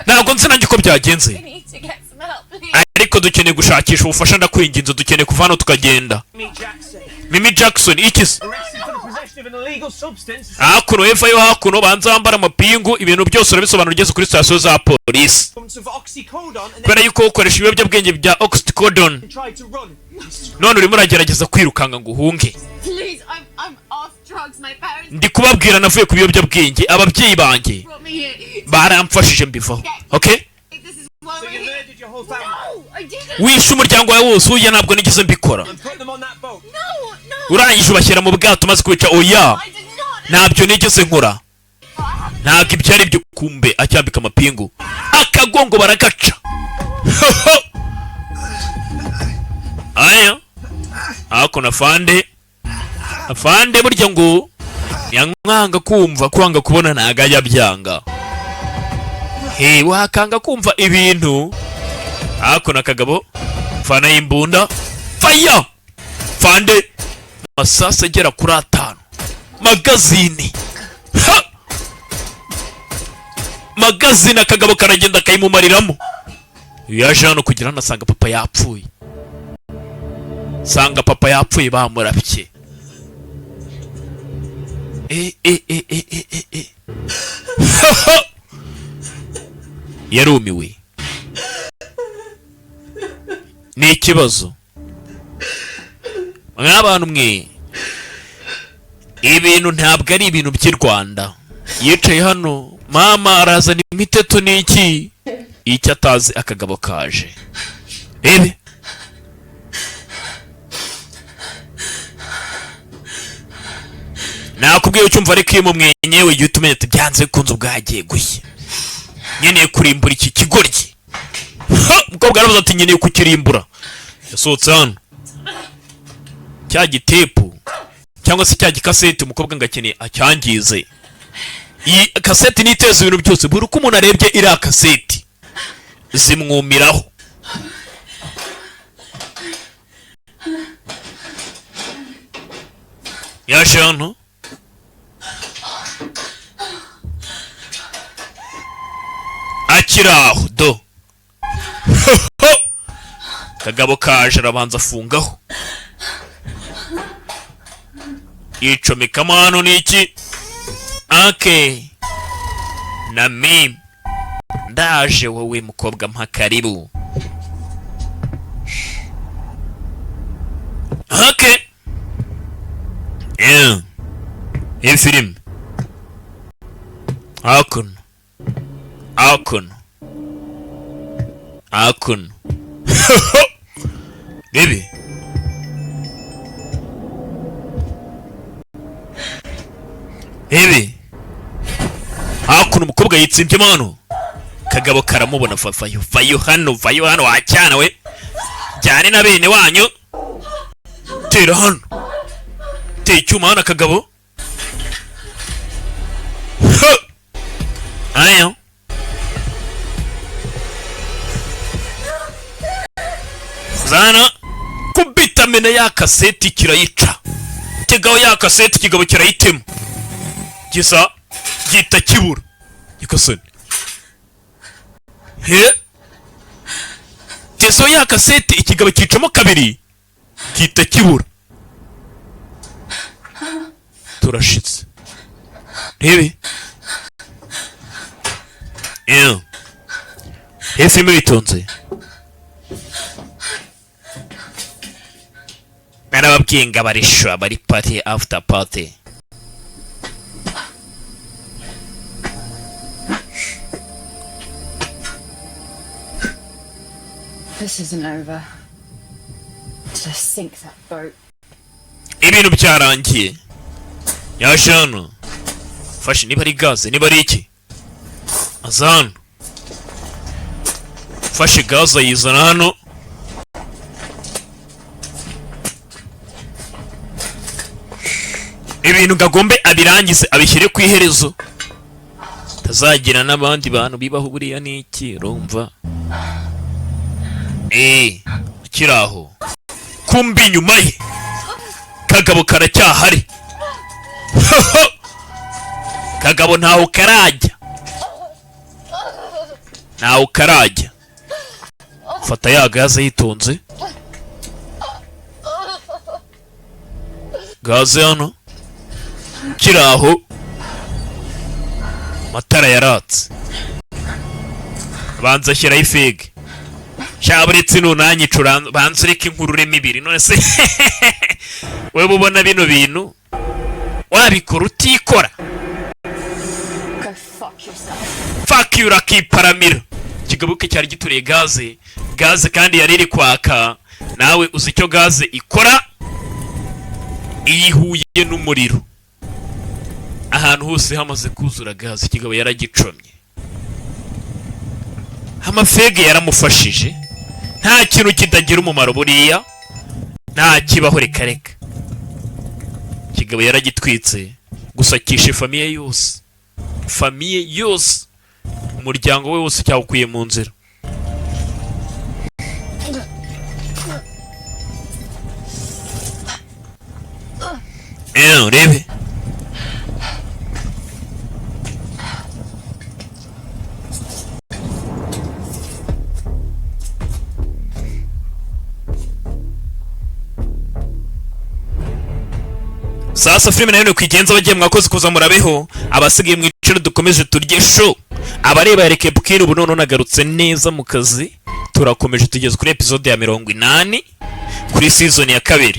ntabwo nzi nanjye uko byagenze ariko dukeneye gushakisha ubufasha ndakwinginze dukeneye kuva hano tukagenda Mimi Jackson iki se of an illegal substance. hakuno hepfo yo hakuno banza bambara amapingu ibintu byose urabisobanura ugeze kuri sitasiyo za polisi Of oxycodone and kubera yuko ukoresha ibiyobyabwenge bya oxycodone then tried to run. none urimo uragerageza kwirukanga ngo uhunge. Please, I'm off drugs. My parents Ndi kubabwira navuye ku biyobyabwenge ababyeyi banjye brought me here. baramfashije mbivaho. Okay, This is why So we're you here. murdered your whole family No, I didn't. wishe umuryango wawe wose uya ntabwo nigeze mbikora. and put them on that boat. No. urangije ubashyira mu bwato maze kwica oya I did not. ntabyo nigeze nkora. ntabwo ibyo ari byo. Kumbe acyambika amapingu akagongo baragaca. aya ako afande burya ngo yamwanga kumva kwanga kubona ntago ajya byanga. wakanga kumva ibintu ako nakagabo fana y'imbunda faya fande masasa agera kuri 5 magazine magazine akagabo karagenda kayimumariramo. yaje hano kugira nasanga papa yapfuye. sanga papa yapfuye bamurapye. yarumiwe. ni ikibazo mw'abantu mwe ibintu ntabwo ari ibintu by'i Rwanda. yicaye hano mama arazana imiteto n'iki icyo atazi akagabo kaje. rebe nakubwiye ucyumva ariko iyo mumwenyewe igihe utumenya ati byanze kunze ubwagiye gushya nkeneye kurimbura iki kigoryi. umukobwa aravuze ati nkeneye kukirimbura. yasohotse hano cya gitepu cyangwa se cya gikaseti umukobwa ngo akeneye acyangize. iyi kaseti niteza ibintu byose buri uko umuntu arebye iriya kaseti zimwumiraho. yaje hano akiri aho do kagabo kaje arabanza afungaho yicomekamo hano n'iki. ake na mimi ndaje wowe mukobwa mpa karibu. ake iyi filime hakuno bibi hakuno umukobwa yitsimbyemo hano kagabo karamubona. vayo hano wacyana we jyane na bene wanyu tera hano tera icyuma hano akagabo. aya zana kubita mena ya kaseti kirayica. kigaho ya kaseti kigabo kirayitema gisa gita kibura gikosone. teso ya kaseti ikigabo kicamo kabiri gita kibura. turashitse rebe filime bitonze. narababwiye ngo abarishwa bari party after party. This isn't over. Just sink that boat. ibintu byarangiye. yaje hano fashe niba ari gaze niba ari iki aza hano fashe gaze ayizana hano. ibintu gagombe abirangize abishyire ku iherezo tazagira n'abandi bantu bibaho buriya n'iki urumva. kiraho kumbi inyuma ye kagabo karacyahari. kagabo ntaho karajya fata ya gaze yitonze. gaze hano kiraho matara yaratse banza shyiraho ifege shaburetse nunanyicura banza ureke inkuru urema ibiri none se wewe ubona bino bintu wabikora utikora Go fuck yourself. fuck you urakiparamira ikigabo ke cyari gituriye gaze kandi yari iri kwaka nawe uzi icyo gaze ikora iyihuye n'umuriro ahantu hose hamaze kuzura gaze ikigabo yaragicomye amafege yaramufashije nta kintu kitagira umumaro buriya nta kibaho reka ikigabo yaragitwitse gusa kishe famiye yose umuryango we wose cyawukuye mu nzira urebe sasa filime nayo kwigenza bagiye mwakoze kuza murabeho abasigaye mwiciro dukomeje turye show abareba yareke bukira ubu none nagarutse neza mu kazi turakomeje tugeze kuri episode ya 80 kuri season ya 2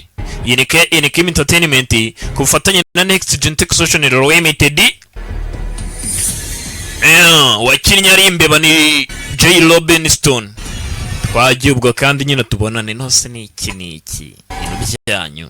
yeneke entertainment ku bufatanye na Next Gen Tech Social Limited wakinnye ari imbeba ni J Robinstone twagiye ubwo kandi nyine tubonane nose ni iki ibintu byanyu